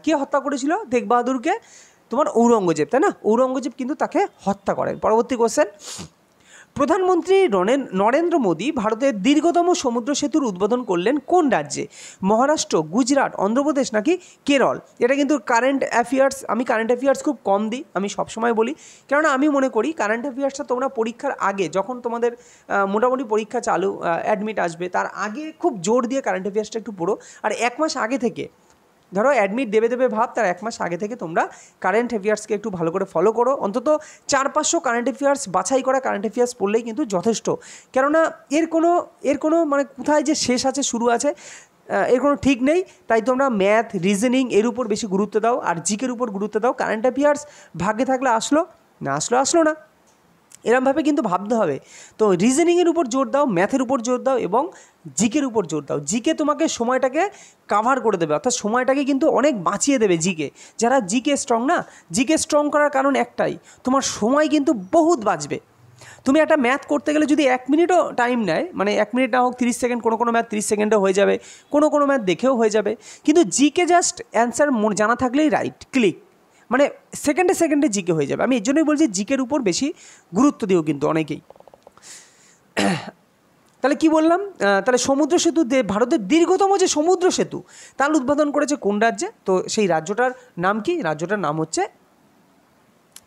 Speaker 1: কে হত্যা করেছিল তেগ বাহাদুরকে? তোমার ঔরঙ্গজেব, তাই না? ঔরঙ্গজেব কিন্তু তাকে হত্যা করেন। পরবর্তী কোশ্চেন, প্রধানমন্ত্রী নরেন্দ্র মোদী ভারতের দীর্ঘতম সমুদ্র সেতুর উদ্বোধন করলেন কোন রাজ্যে? মহারাষ্ট্র, গুজরাট, অন্ধ্রপ্রদেশ নাকি কেরল? এটা কিন্তু কারেন্ট অ্যাফেয়ার্স, আমি কারেন্ট অ্যাফেয়ার্স খুব কম দিই, আমি সবসময় বলি, কেননা আমি মনে করি কারেন্ট অ্যাফেয়ার্সটা তোমরা পরীক্ষার আগে, যখন তোমাদের মোটামুটি পরীক্ষা চালু, অ্যাডমিট আসবে, তার আগে খুব জোর দিয়ে কারেন্ট অ্যাফেয়ার্সটা একটু পড়ো। আর 1 মাস আগে থেকে, ধরো অ্যাডমিট দেবে ভাব, তার 1 মাস আগে থেকে তোমরা কারেন্ট অ্যাফেয়ার্সকে একটু ভালো করে ফলো করো। অন্তত 400-500 কারেন্ট অ্যাফেয়ার্স, বাছাই করা কারেন্ট অ্যাফেয়ার্স পড়লেই কিন্তু যথেষ্ট। কেননা এর কোনো মানে কোথায় যে শেষ আছে শুরু আছে এর কোনো ঠিক নেই। তাই তোমরা ম্যাথ, রিজনিং এর উপর বেশি গুরুত্ব দাও, আর জিকের উপর গুরুত্ব দাও। কারেন্ট অ্যাফেয়ার্স ভাগ্যে থাকলে আসলো, না আসলো না, এরমভাবে কিন্তু ভাবতে হবে। তো রিজনিংয়ের উপর জোর দাও, ম্যাথের উপর জোর দাও, এবং জিকের উপর জোর দাও। জিকে তোমাকে সময়টাকে কাভার করে দেবে, অর্থাৎ সময়টাকে কিন্তু অনেক বাঁচিয়ে দেবে জিকে। যারা জিকে স্ট্রং না, জিকে স্ট্রং করার কারণ একটাই, তোমার সময় কিন্তু বহুত বাঁচবে। তুমি একটা ম্যাথ করতে গেলে যদি 1 মিনিটও টাইম নেয়, মানে 1 মিনিট না হোক 30 সেকেন্ড, কোনো ম্যাথ 30 সেকেন্ডে হয়ে যাবে, কোনো ম্যাথ দেখেও হয়ে যাবে। কিন্তু জিকে জাস্ট অ্যান্সার জানা থাকলেই রাইট ক্লিক, মানে সেকেন্ডে জিকে হয়ে যাবে। আমি এর জন্যই বলছি জিকের উপর বেশি গুরুত্ব দিও কিন্তু অনেকেই। তাহলে কি বললাম? তাহলে সমুদ্র সেতু, ভারতের দীর্ঘতম যে সমুদ্র সেতু, তার উদ্বোধন করেছে কোন রাজ্যে? তো সেই রাজ্যটার নাম কি? রাজ্যটার নাম হচ্ছে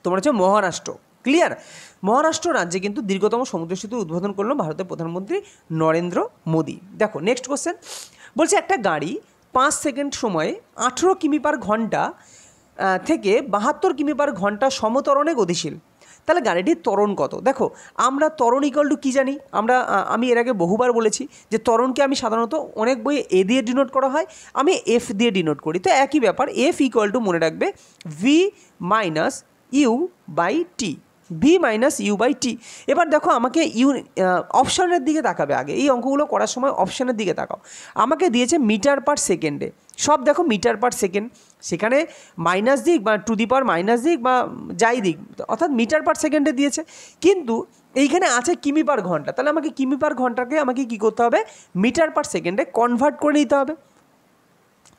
Speaker 1: তোমার হচ্ছে মহারাষ্ট্র। ক্লিয়ার? মহারাষ্ট্র রাজ্যে কিন্তু দীর্ঘতম সমুদ্র সেতু উদ্বোধন করলো ভারতের প্রধানমন্ত্রী নরেন্দ্র মোদী। দেখো নেক্সট কোশ্চেন, বলছে একটা গাড়ি 5 সেকেন্ড সময়ে 18 কিমি/ঘন্টা থেকে 72 কিমি পার ঘন্টা সমত্বরণে গতিশীল, তাহলে গাড়িটির ত্বরণ কত? দেখো আমরা ত্বরণ ইকুয়াল টু কী জানি, আমি এর আগে বহুবার বলেছি যে ত্বরণকে আমি সাধারণত অনেক বইয়ে এ দিয়ে ডিনোট করা হয়, আমি এফ দিয়ে ডিনোট করি। তো একই ব্যাপার, এফ ইকুয়াল টু মনে রাখবে V minus U by T, V minus U by T. এবার দেখো আমাকে অপশানের দিকে তাকাবে, আগে এই অঙ্কগুলো করার সময় অপশানের দিকে তাকাও। আমাকে দিয়েছে মিটার পার সেকেন্ডে, সব দেখো মিটার পার সেকেন্ড, সেখানে মাইনাস দিক বা টু দি পাওয়ার মাইনাস দিক বা যাই দিক, অর্থাৎ মিটার পার সেকেন্ডে দিয়েছে, কিন্তু এইখানে আছে কিমি পার ঘন্টা, তাহলে আমাকে কিমি পার ঘন্টাকে আমাকে কী করতে হবে, মিটার পার সেকেন্ডে কনভার্ট করে নিতে হবে।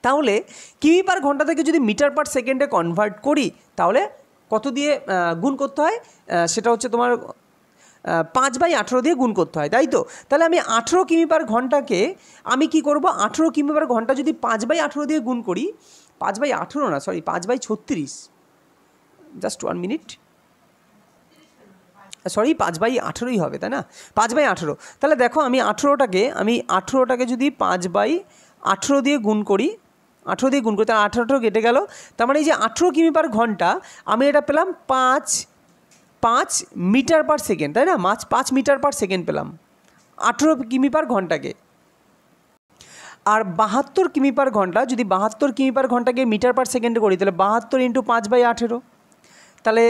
Speaker 1: তাহলে কিমি পার ঘন্টা থেকে যদি মিটার পার সেকেন্ডে কনভার্ট করি তাহলে কত দিয়ে গুণ করতে হয়, সেটা হচ্ছে তোমার 5/18 দিয়ে গুণ করতে হয়, তাই তো? তাহলে আমি 18 কিমি পার ঘন্টাকে আমি কি করব, 18 কিমি পার ঘন্টা যদি 5/18 দিয়ে গুণ করি, 5/18 না, সরি 5/36, জাস্ট 1 মিনিট, সরি 5/18ই হবে, তাই না? 5/18, তাহলে দেখো আমি 18টাকে যদি 5/18 দিয়ে গুণ করি, 18 দিয়ে গুণ করি, তাহলে 18 কেটে গেল, তার মানে এই যে 18 কিমি পার ঘন্টা আমি এটা পেলাম 5 মিটার পার সেকেন্ড, তাই না? 5 মিটার পার সেকেন্ড পেলাম 18 কিমি পার ঘন্টাকে। আর 72 কিমি পার ঘন্টা, যদি 72 কিমি পার ঘন্টাকে মিটার পার সেকেন্ডে করি তাহলে 72 ইন্টু 5/18, তাহলে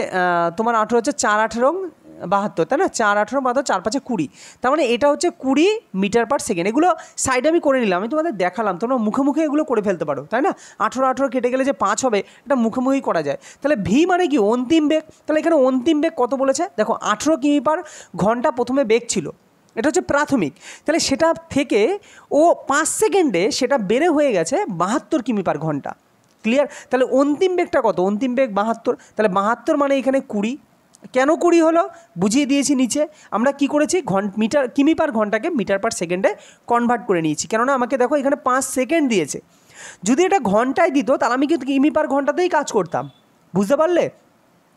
Speaker 1: তোমার 18 হচ্ছে 4/18 72, তাই না? 4/18 72, 4/5 20, তার মানে এটা হচ্ছে 20 মিটার পার সেকেন্ড। এগুলো সাইডে আমি করে নিলাম, আমি তোমাদের দেখালাম, তোমরা মুখে মুখে এগুলো করে ফেলতে পারো, তাই না? 18 কেটে গেলে যে 5 হবে, এটা মুখোমুখি করা যায়। তাহলে ভি মানে কি, অন্তিম বেগ। তাহলে এখানে অন্তিম বেগ কত বলেছে দেখো, 18 কিমি পার ঘন্টা প্রথমে বেগ ছিল, এটা হচ্ছে প্রাথমিক, তাহলে সেটা থেকে ও 5 সেকেন্ডে সেটা বেড়ে হয়ে গেছে 72 কিমি পার ঘন্টা। ক্লিয়ার? তাহলে অন্তিম বেগটা কত, অন্তিম বেগ 72, তাহলে 72 মানে এখানে 20। কেন 20 হলো বুঝিয়ে দিয়েছি নিচে, আমরা কি করেছি, কিমি পার ঘন্টাকে মিটার পার সেকেন্ডে কনভার্ট করে নিয়েছি, কেননা আমাকে দেখো এখানে 5 সেকেন্ড দিয়েছে, যদি এটা ঘন্টায় দিত তাহলে আমি কিন্তু কিমি পার ঘন্টাতেই কাজ করতাম। বুঝতে পারলে?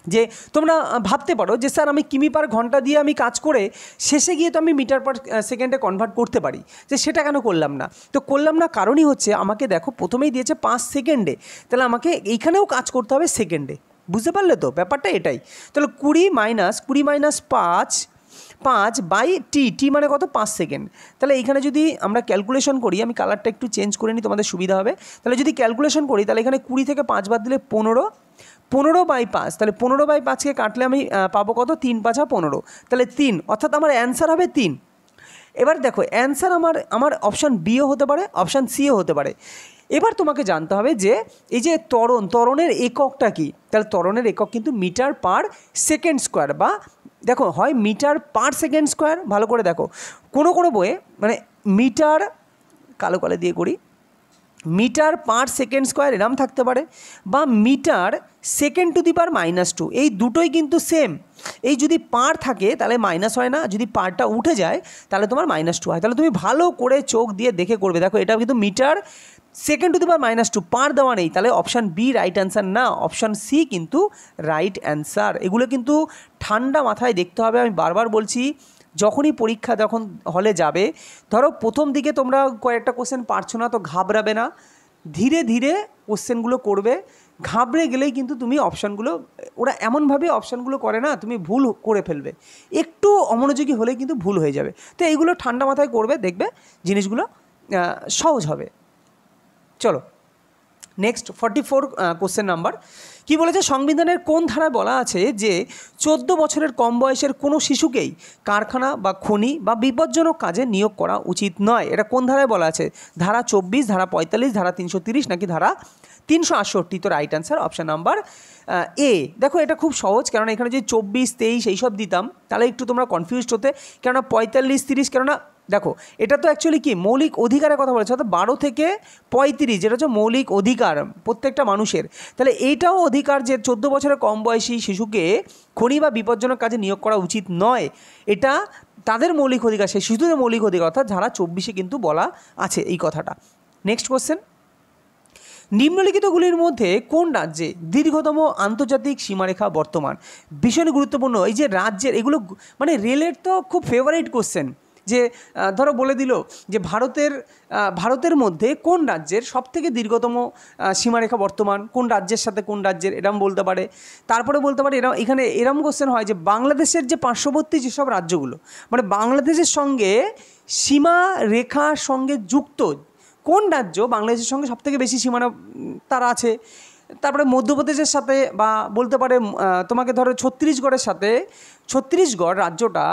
Speaker 1: যে তোমরা ভাবতে পারো যে স্যার আমি কিমি পার ঘন্টা দিয়ে আমি কাজ করে শেষে গিয়ে তো আমি মিটার পার সেকেন্ডে কনভার্ট করতে পারি, যে সেটা কেন করলাম না? তো করলাম না কারণই হচ্ছে আমাকে দেখো প্রথমেই দিয়েছে 5 সেকেন্ডে, তাহলে আমাকে এইখানেও কাজ করতে হবে সেকেন্ডে। বুঝতে পারলে তো ব্যাপারটা এটাই। তাহলে 20 মাইনাস 5 বাই টি মানে কত, 5 সেকেন্ড। তাহলে এইখানে যদি আমরা ক্যালকুলেশন করি, আমি কালারটা একটু চেঞ্জ করে নিই তোমাদের সুবিধা হবে, তাহলে যদি ক্যালকুলেশন করি তাহলে এখানে 20 থেকে 5 বাদ দিলে 15/5, তাহলে 15/5কে কাটলে আমি পাবো কত, 3×5 15, তাহলে 3, অর্থাৎ আমার অ্যান্সার হবে 3। এবার দেখো অ্যান্সার আমার অপশান বিও হতে পারে, অপশান সিও হতে পারে। এবার তোমাকে জানতে হবে যে এই যে ত্বরণের এককটা কি, তাহলে ত্বরণের একক কিন্তু মিটার পার সেকেন্ড স্কোয়ার, বা দেখো হয় মিটার পার সেকেন্ড স্কোয়ার, ভালো করে দেখো কোনো বইয়ে মানে মিটার, কালো কালে দিয়ে করি, মিটার পার সেকেন্ড স্কোয়ার এরম থাকতে পারে, বা মিটার সেকেন্ড টু দি পাওয়ার -2, এই দুটোই কিন্তু সেম। এই যদি পার থাকে তাহলে মাইনাস হয় না, যদি পারটা উঠে যায় তাহলে তোমার -2 হয়। তাহলে তুমি ভালো করে চোখ দিয়ে দেখে করবে, দেখো এটা কিন্তু মিটার সেকেন্ড টু দি পাওয়ার -2, পার দেওয়া নেই, তাহলে অপশান বি রাইট অ্যান্সার না, অপশান সি কিন্তু রাইট অ্যান্সার। এগুলো কিন্তু ঠান্ডা মাথায় দেখতে হবে, আমি বারবার বলছি। যখনই পরীক্ষা যখন হলে যাবে, ধরো প্রথম দিকে তোমরা কয়েকটা কোশ্চেন পারছো না তো ঘাবড়াবে না, ধীরে ধীরে কোশ্চেনগুলো করবে। ঘাবড়ে গেলেই কিন্তু তুমি অপশানগুলো, ওরা এমনভাবে অপশানগুলো করে না, তুমি ভুল করে ফেলবে, একটু অমনোযোগী হলেই কিন্তু ভুল হয়ে যাবে। তো এইগুলো ঠান্ডা মাথায় করবে, দেখবে জিনিসগুলো সহজ হবে। চলো নেক্সট 44 কোশ্চেন নাম্বার কি বলেছে, সংবিধানের কোন ধারায় বলা আছে যে 14 বছরের কম বয়সের কোনো শিশুকেই কারখানা বা খনি বা বিপজ্জনক কাজে নিয়োগ করা উচিত নয়? এটা কোন ধারায় বলা আছে? ধারা 24, ধারা 45, ধারা 330 নাকি ধারা 368? তো right answer option number A. দেখো এটা খুব সহজ, কেননা এখানে যদি 24, 23 এইসব দিতাম তাহলে একটু তোমরা কনফিউজড হতে, কেননা 45, 30, কেননা দেখো এটা তো অ্যাকচুয়ালি কি মৌলিক অধিকারের কথা বলেছে, অর্থাৎ 12 থেকে 35 যেটা হচ্ছে মৌলিক অধিকার প্রত্যেকটা মানুষের। তাহলে এইটাও অধিকার যে 14 বছরের কম বয়সী শিশুকে খনি বা বিপজ্জনক কাজে নিয়োগ করা উচিত নয়, এটা তাদের মৌলিক অধিকার, সেই শিশুদের মৌলিক অধিকার, অর্থাৎ ধারা 24 কিন্তু বলা আছে এই কথাটা। নেক্সট কোশ্চেন, নিম্নলিখিতগুলির মধ্যে কোন রাজ্যে দীর্ঘতম আন্তর্জাতিক সীমারেখা বর্তমান? ভীষণ গুরুত্বপূর্ণ এই যে রাজ্যের, এগুলো মানে রেলের তো খুব ফেভারিট কোশ্চেন, যে ধরো বলে দিল যে ভারতের মধ্যে কোন রাজ্যের সবথেকে দীর্ঘতম সীমারেখা বর্তমান, কোন রাজ্যের সাথে কোন রাজ্যের, এরম বলতে পারে। তারপরে বলতে পারে এখানে এরম কোশ্চেন হয় যে বাংলাদেশের যে পার্শ্ববর্তী যেসব রাজ্যগুলো, মানে বাংলাদেশের সঙ্গে সীমারেখার সঙ্গে যুক্ত কোন রাজ্য বাংলাদেশের সঙ্গে সবথেকে বেশি সীমানা তার আছে। তারপরে মধ্যপ্রদেশের সাথে, বা বলতে পারে তোমাকে ধরো ছত্তিশগড়ের সাথে, ছত্তিশগড় রাজ্যটা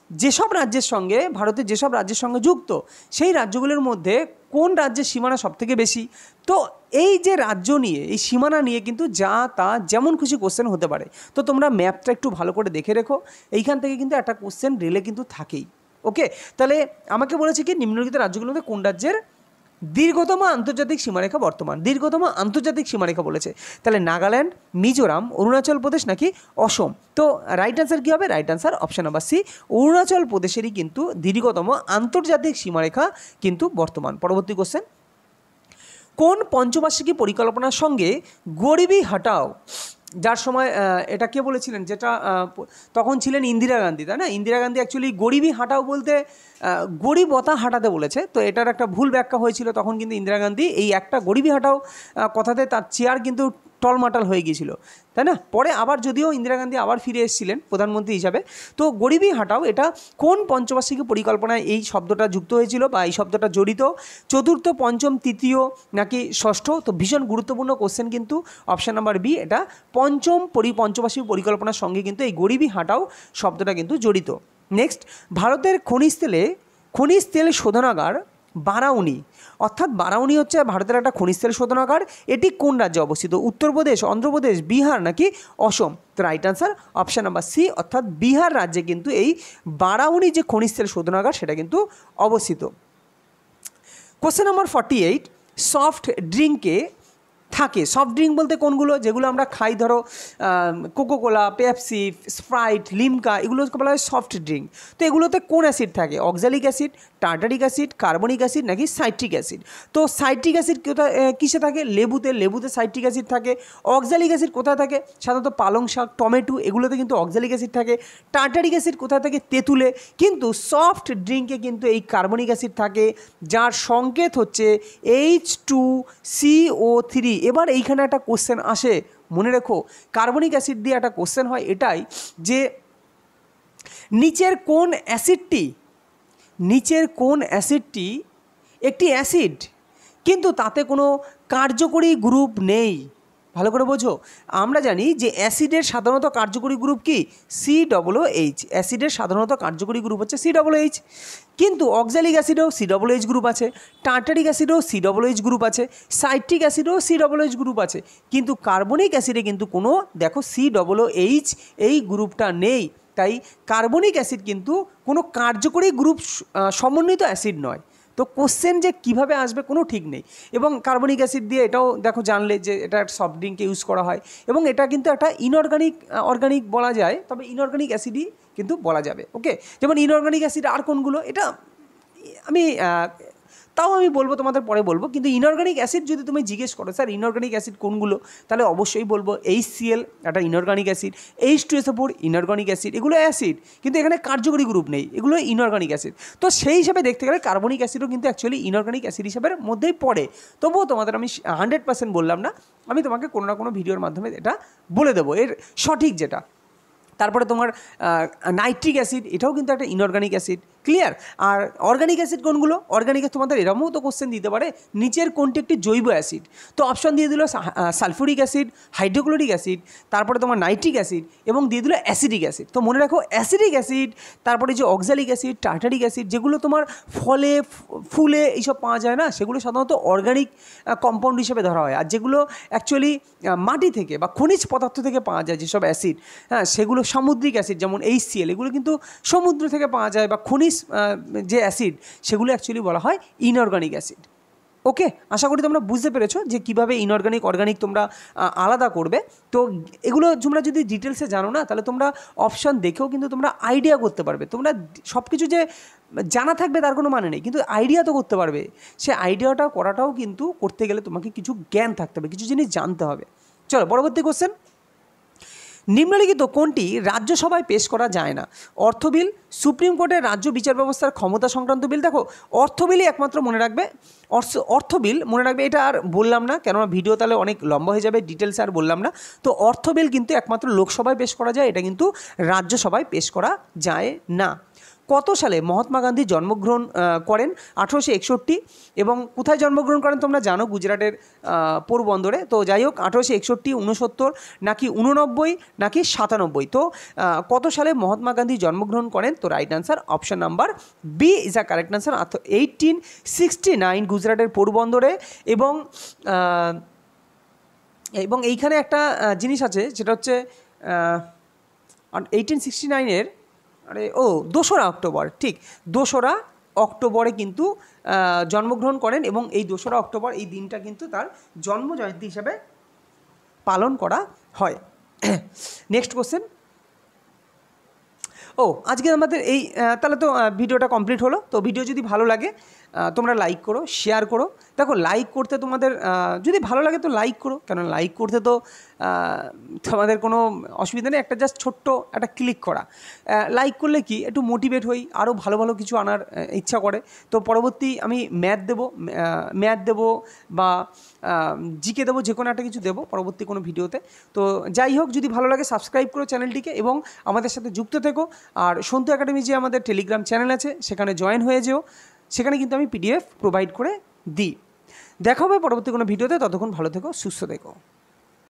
Speaker 1: যেসব রাজ্যের সঙ্গে, ভারতের যেসব রাজ্যের সঙ্গে যুক্ত, সেই রাজ্যগুলোর মধ্যে কোন রাজ্যের সীমানা সবথেকে বেশি। তো এই যে রাজ্য নিয়ে, এই সীমানা নিয়ে কিন্তু যা তা যেমন খুশি কোশ্চেন হতে পারে। তো তোমরা ম্যাপটা একটু ভালো করে দেখে রেখো, এইখান থেকে কিন্তু একটা কোশ্চেন রেলে কিন্তু থাকেই। ওকে, তাহলে আমাকে বলেছে কি নিম্নলিখিত রাজ্যগুলোর মধ্যে কোন রাজ্যের দীর্ঘতম আন্তর্জাতিক সীমারেখা বর্তমান, দীর্ঘতম আন্তর্জাতিক সীমারেখা বলেছে। তাহলে নাগাল্যান্ড, মিজোরাম, অরুণাচল প্রদেশ নাকি অসম। তো রাইট অ্যান্সার কী হবে? Right answer option number C, Arunachal প্রদেশেরই কিন্তু দীর্ঘতম আন্তর্জাতিক সীমারেখা কিন্তু বর্তমান। পরবর্তী কোশ্চেন, কোন পঞ্চবার্ষিকী পরিকল্পনার সঙ্গে গরিবি হটাও, যার সময় এটা কে বলেছিলেন, যেটা তখন ছিলেন ইন্দিরা গান্ধী, তাই না? ইন্দিরা গান্ধী অ্যাকচুয়ালি গরিবি হটাও বলতে গরিবতা হাঁটাতে বলেছে। তো এটার একটা ভুল ব্যাখ্যা হয়েছিল তখন, কিন্তু ইন্দিরা গান্ধী এই একটা গরিবি হটাও কথাতে তার চেয়ার কিন্তু টলমাটাল হয়ে গিয়েছিল, তাই না? পরে আবার যদিও ইন্দিরা গান্ধী আবার ফিরে এসেছিলেন প্রধানমন্ত্রী হিসাবে। তো গরিবি হটাও এটা কোন পঞ্চবার্ষিকী পরিকল্পনায় এই শব্দটা যুক্ত হয়েছিল বা এই শব্দটা জড়িত? চতুর্থ, পঞ্চম, তৃতীয় নাকি ষষ্ঠ? তো ভীষণ গুরুত্বপূর্ণ কোশ্চেন কিন্তু অপশান নাম্বার বি, এটা পঞ্চবার্ষিকী পরিকল্পনার সঙ্গে কিন্তু এই গরিবি হটাও শব্দটা কিন্তু জড়িত। নেক্সট, ভারতের খনিজ তেল শোধনাগার বারাউনি, অর্থাৎ বারাউনি হচ্ছে ভারতের একটা খনিজ তেল শোধনাগার, এটি কোন রাজ্যে অবস্থিত? উত্তরপ্রদেশ, অন্ধ্রপ্রদেশ, বিহার নাকি অসম? তো right answer option number C, অর্থাৎ বিহার রাজ্যে কিন্তু এই বারাউনি যে খনিজ তেল শোধনাগার সেটা কিন্তু অবস্থিত। কোশ্চেন নাম্বার 48, সফট ড্রিঙ্কে থাকে, সফট ড্রিঙ্ক বলতে কোনগুলো? যেগুলো আমরা খাই, ধরো কোকোকোলা, পেপসি, স্প্রাইট, লিমকা, এগুলোকে বলা হয় সফট ড্রিঙ্ক। তো এগুলোতে কোন অ্যাসিড থাকে? Oxalic acid, tartaric acid, carbonic acid নাকি সাইট্রিক অ্যাসিড? তো সাইট্রিক অ্যাসিড কোথায় কিসে থাকে? লেবুতে সাইট্রিক অ্যাসিড থাকে। অক্সালিক অ্যাসিড কোথায় থাকে? সাধারণত পালং শাক, টমেটো, এগুলোতে কিন্তু অক্সালিক অ্যাসিড থাকে। টার্টারিক অ্যাসিড কোথায় থাকে? তেঁতুলে। কিন্তু সফট ড্রিঙ্কে কিন্তু এই কার্বনিক অ্যাসিড থাকে, যার সংকেত হচ্ছে H2CO3। এবার এইখানে একটা কোশ্চেন আসে, মনে রেখো, কার্বনিক অ্যাসিড দিয়ে একটা কোশ্চেন হয় এটাই যে নিচের কোন অ্যাসিডটি একটি অ্যাসিড কিন্তু তাতে কোনো কার্যকরী গ্রুপ নেই? ভালো করে বোঝো, আমরা জানি যে অ্যাসিডের সাধারণত কার্যকরী গ্রুপ কি? COOH। অ্যাসিডের সাধারণত কার্যকরী গ্রুপ হচ্ছে COOH। কিন্তু অক্সালিক অ্যাসিডেও COOH গ্রুপ আছে, টার্টারিক অ্যাসিডেও COOH গ্রুপ আছে, সাইট্রিক অ্যাসিডেও COOH গ্রুপ আছে, কিন্তু কার্বনিক অ্যাসিডে কিন্তু কোনো, দেখো, COOH এই গ্রুপটা নেই। তাই কার্বনিক অ্যাসিড কিন্তু কোনো কার্যকরী গ্রুপ সমন্বিত অ্যাসিড নয়। তো কোশ্চেন যে কীভাবে আসবে কোনো ঠিক নেই। এবং কার্বনিক অ্যাসিড দিয়ে এটাও দেখো জানলে যে এটা সফট ড্রিঙ্কে ইউজ করা হয়, এবং এটা কিন্তু একটা অর্গানিক বলা যায়, তবে ইনঅর্গানিক অ্যাসিডই কিন্তু বলা যাবে। ওকে, যেমন ইনঅর্গানিক অ্যাসিড আর কোনগুলো, এটা আমি বলবো, তোমাদের পরে বলবো। কিন্তু ইনঅর্গানিক অ্যাসিড যদি তুমি জিজ্ঞেস করো স্যার ইনঅর্গানিক অ্যাসিড কোনগুলো, তাহলে অবশ্যই বলবো HCl একটা inorganic acid, H2SO4 inorganic acid, এগুলো অ্যাসিড কিন্তু এখানে কার্যকরী গ্রুপ নেই, এগুলো ইনঅর্গানিক অ্যাসিড। তো সেই হিসাবে দেখতে গেলে কার্বনিক অ্যাসিডও কিন্তু অ্যাকচুয়ালি ইনঅর্গানিক অ্যাসিড হিসাবের মধ্যেই পড়ে। তবুও তোমাদের আমি 100% বললাম না, আমি তোমাকে কোনো না কোনো ভিডিওর মাধ্যমে এটা বলে দেবো এর সঠিক যেটা। তারপরে তোমার নাইট্রিক অ্যাসিড, এটাও কিন্তু একটা ইনঅর্গানিক অ্যাসিড। ক্লিয়ার? আর অর্গানিক অ্যাসিড কোনগুলো? অর্গানিকে তোমাদের এরকমও তো কোশ্চেন দিতে পারে, নিচের কোনটি একটি জৈব অ্যাসিড? তো অপশন দিয়ে দিল সালফুরিক অ্যাসিড, হাইড্রোক্লোরিক অ্যাসিড, তারপরে তোমার নাইট্রিক অ্যাসিড, এবং দিয়ে দিল অ্যাসিডিক অ্যাসিড। তো মনে রাখো অ্যাসিডিক অ্যাসিড, তারপরে যে অক্সালিক অ্যাসিড, টার্টারিক অ্যাসিড, যেগুলো তোমার ফলে ফুলে এইসব পাওয়া যায় না, সেগুলো সাধারণত অর্গানিক কম্পাউন্ড হিসেবে ধরা হয়। আর যেগুলো অ্যাকচুয়ালি মাটি থেকে বা খনিজ পদার্থ থেকে পাওয়া যায় যেসব অ্যাসিড, হ্যাঁ, সেগুলো সামুদ্রিক অ্যাসিড, যেমন HCl, এগুলো কিন্তু সমুদ্র থেকে পাওয়া যায়, বা খনিজ যে অ্যাসিড সেগুলো অ্যাকচুয়ালি বলা হয় ইনঅর্গানিক অ্যাসিড। ওকে, আশা করি তোমরা বুঝতে পেরেছো যে কীভাবে ইনঅর্গানিক অর্গানিক তোমরা আলাদা করবে। তো এগুলো তোমরা যদি ডিটেলসে জানো না, তাহলে তোমরা অপশান দেখেও কিন্তু তোমরা আইডিয়া করতে পারবে। তোমরা সব কিছু যে জানা থাকবে তার কোনো মানে নেই, কিন্তু আইডিয়া তো করতে পারবে। সে আইডিয়াটা করাটাও কিন্তু করতে গেলে তোমাকে কিছু জ্ঞান থাকতে হবে, কিছু জিনিস জানতে হবে। চলো পরবর্তী কোশ্চেন, নিম্নলিখিত কোনটি রাজ্যসভায় পেশ করা যায় না? অর্থ বিল, সুপ্রিম কোর্টের রাজ্য বিচার ব্যবস্থার ক্ষমতা সংক্রান্ত বিল। দেখো অর্থ বিলই একমাত্র মনে রাখবে, অর্থ বিল মনে রাখবে, এটা আর বললাম না, কেননা ভিডিও তাহলে অনেক লম্বা হয়ে যাবে, ডিটেলসে আর বললাম না। তো অর্থ বিল কিন্তু একমাত্র লোকসভায় পেশ করা যায়, এটা কিন্তু রাজ্যসভায় পেশ করা যায় না। কত সালে মহাত্মা গান্ধী জন্মগ্রহণ করেন? 1861। এবং কোথায় জন্মগ্রহণ করেন তোমরা জানো, গুজরাটের পোরবন্দরে। তো যাই হোক 1861, 69 নাকি 89 নাকি 97? তো কত সালে মহাত্মা গান্ধী জন্মগ্রহণ করেন? তো right answer option number B is a correct answer. 1869 গুজরাটের পোরবন্দরে। এবং এইখানে একটা জিনিস আছে, সেটা হচ্ছে 1869-এর দোসরা অক্টোবর, ঠিক 2রা অক্টোবরে কিন্তু জন্মগ্রহণ করেন। এবং এই 2রা অক্টোবর এই দিনটা কিন্তু তার জন্মজয়ন্তী হিসাবে পালন করা হয়। Next question. আজকে আমাদের এই তাহলে তো ভিডিওটা কমপ্লিট হলো। তো ভিডিও যদি ভালো লাগে তোমরা লাইক করো, শেয়ার করো। দেখো লাইক করতে তোমাদের যদি ভালো লাগে তো লাইক করো, কেন লাইক করতে তো তোমাদের কোনো অসুবিধা নেই, একটা জাস্ট ছোট্ট একটা ক্লিক করা। লাইক করলে কি একটু মোটিভেট হই, আরও ভালো ভালো কিছু আনার ইচ্ছা করে। তো পরবর্তী আমি ম্যাথ দেবো বা জিকে দেবো, যে কোনো একটা কিছু দেবো পরবর্তী কোনো ভিডিওতে। তো যাই হোক, যদি ভালো লাগে সাবস্ক্রাইব করো চ্যানেলটিকে এবং আমাদের সাথে যুক্ত থেকো। আর সন্তু একাডেমি যে আমাদের টেলিগ্রাম চ্যানেল আছে সেখানে জয়েন হয়ে যেও, সেখানে কিন্তু আমি PDF প্রোভাইড করে দিই। দেখা হবে পরবর্তী কোনো ভিডিওতে, ততক্ষণ ভালো থেকো, সুস্থ থেকো।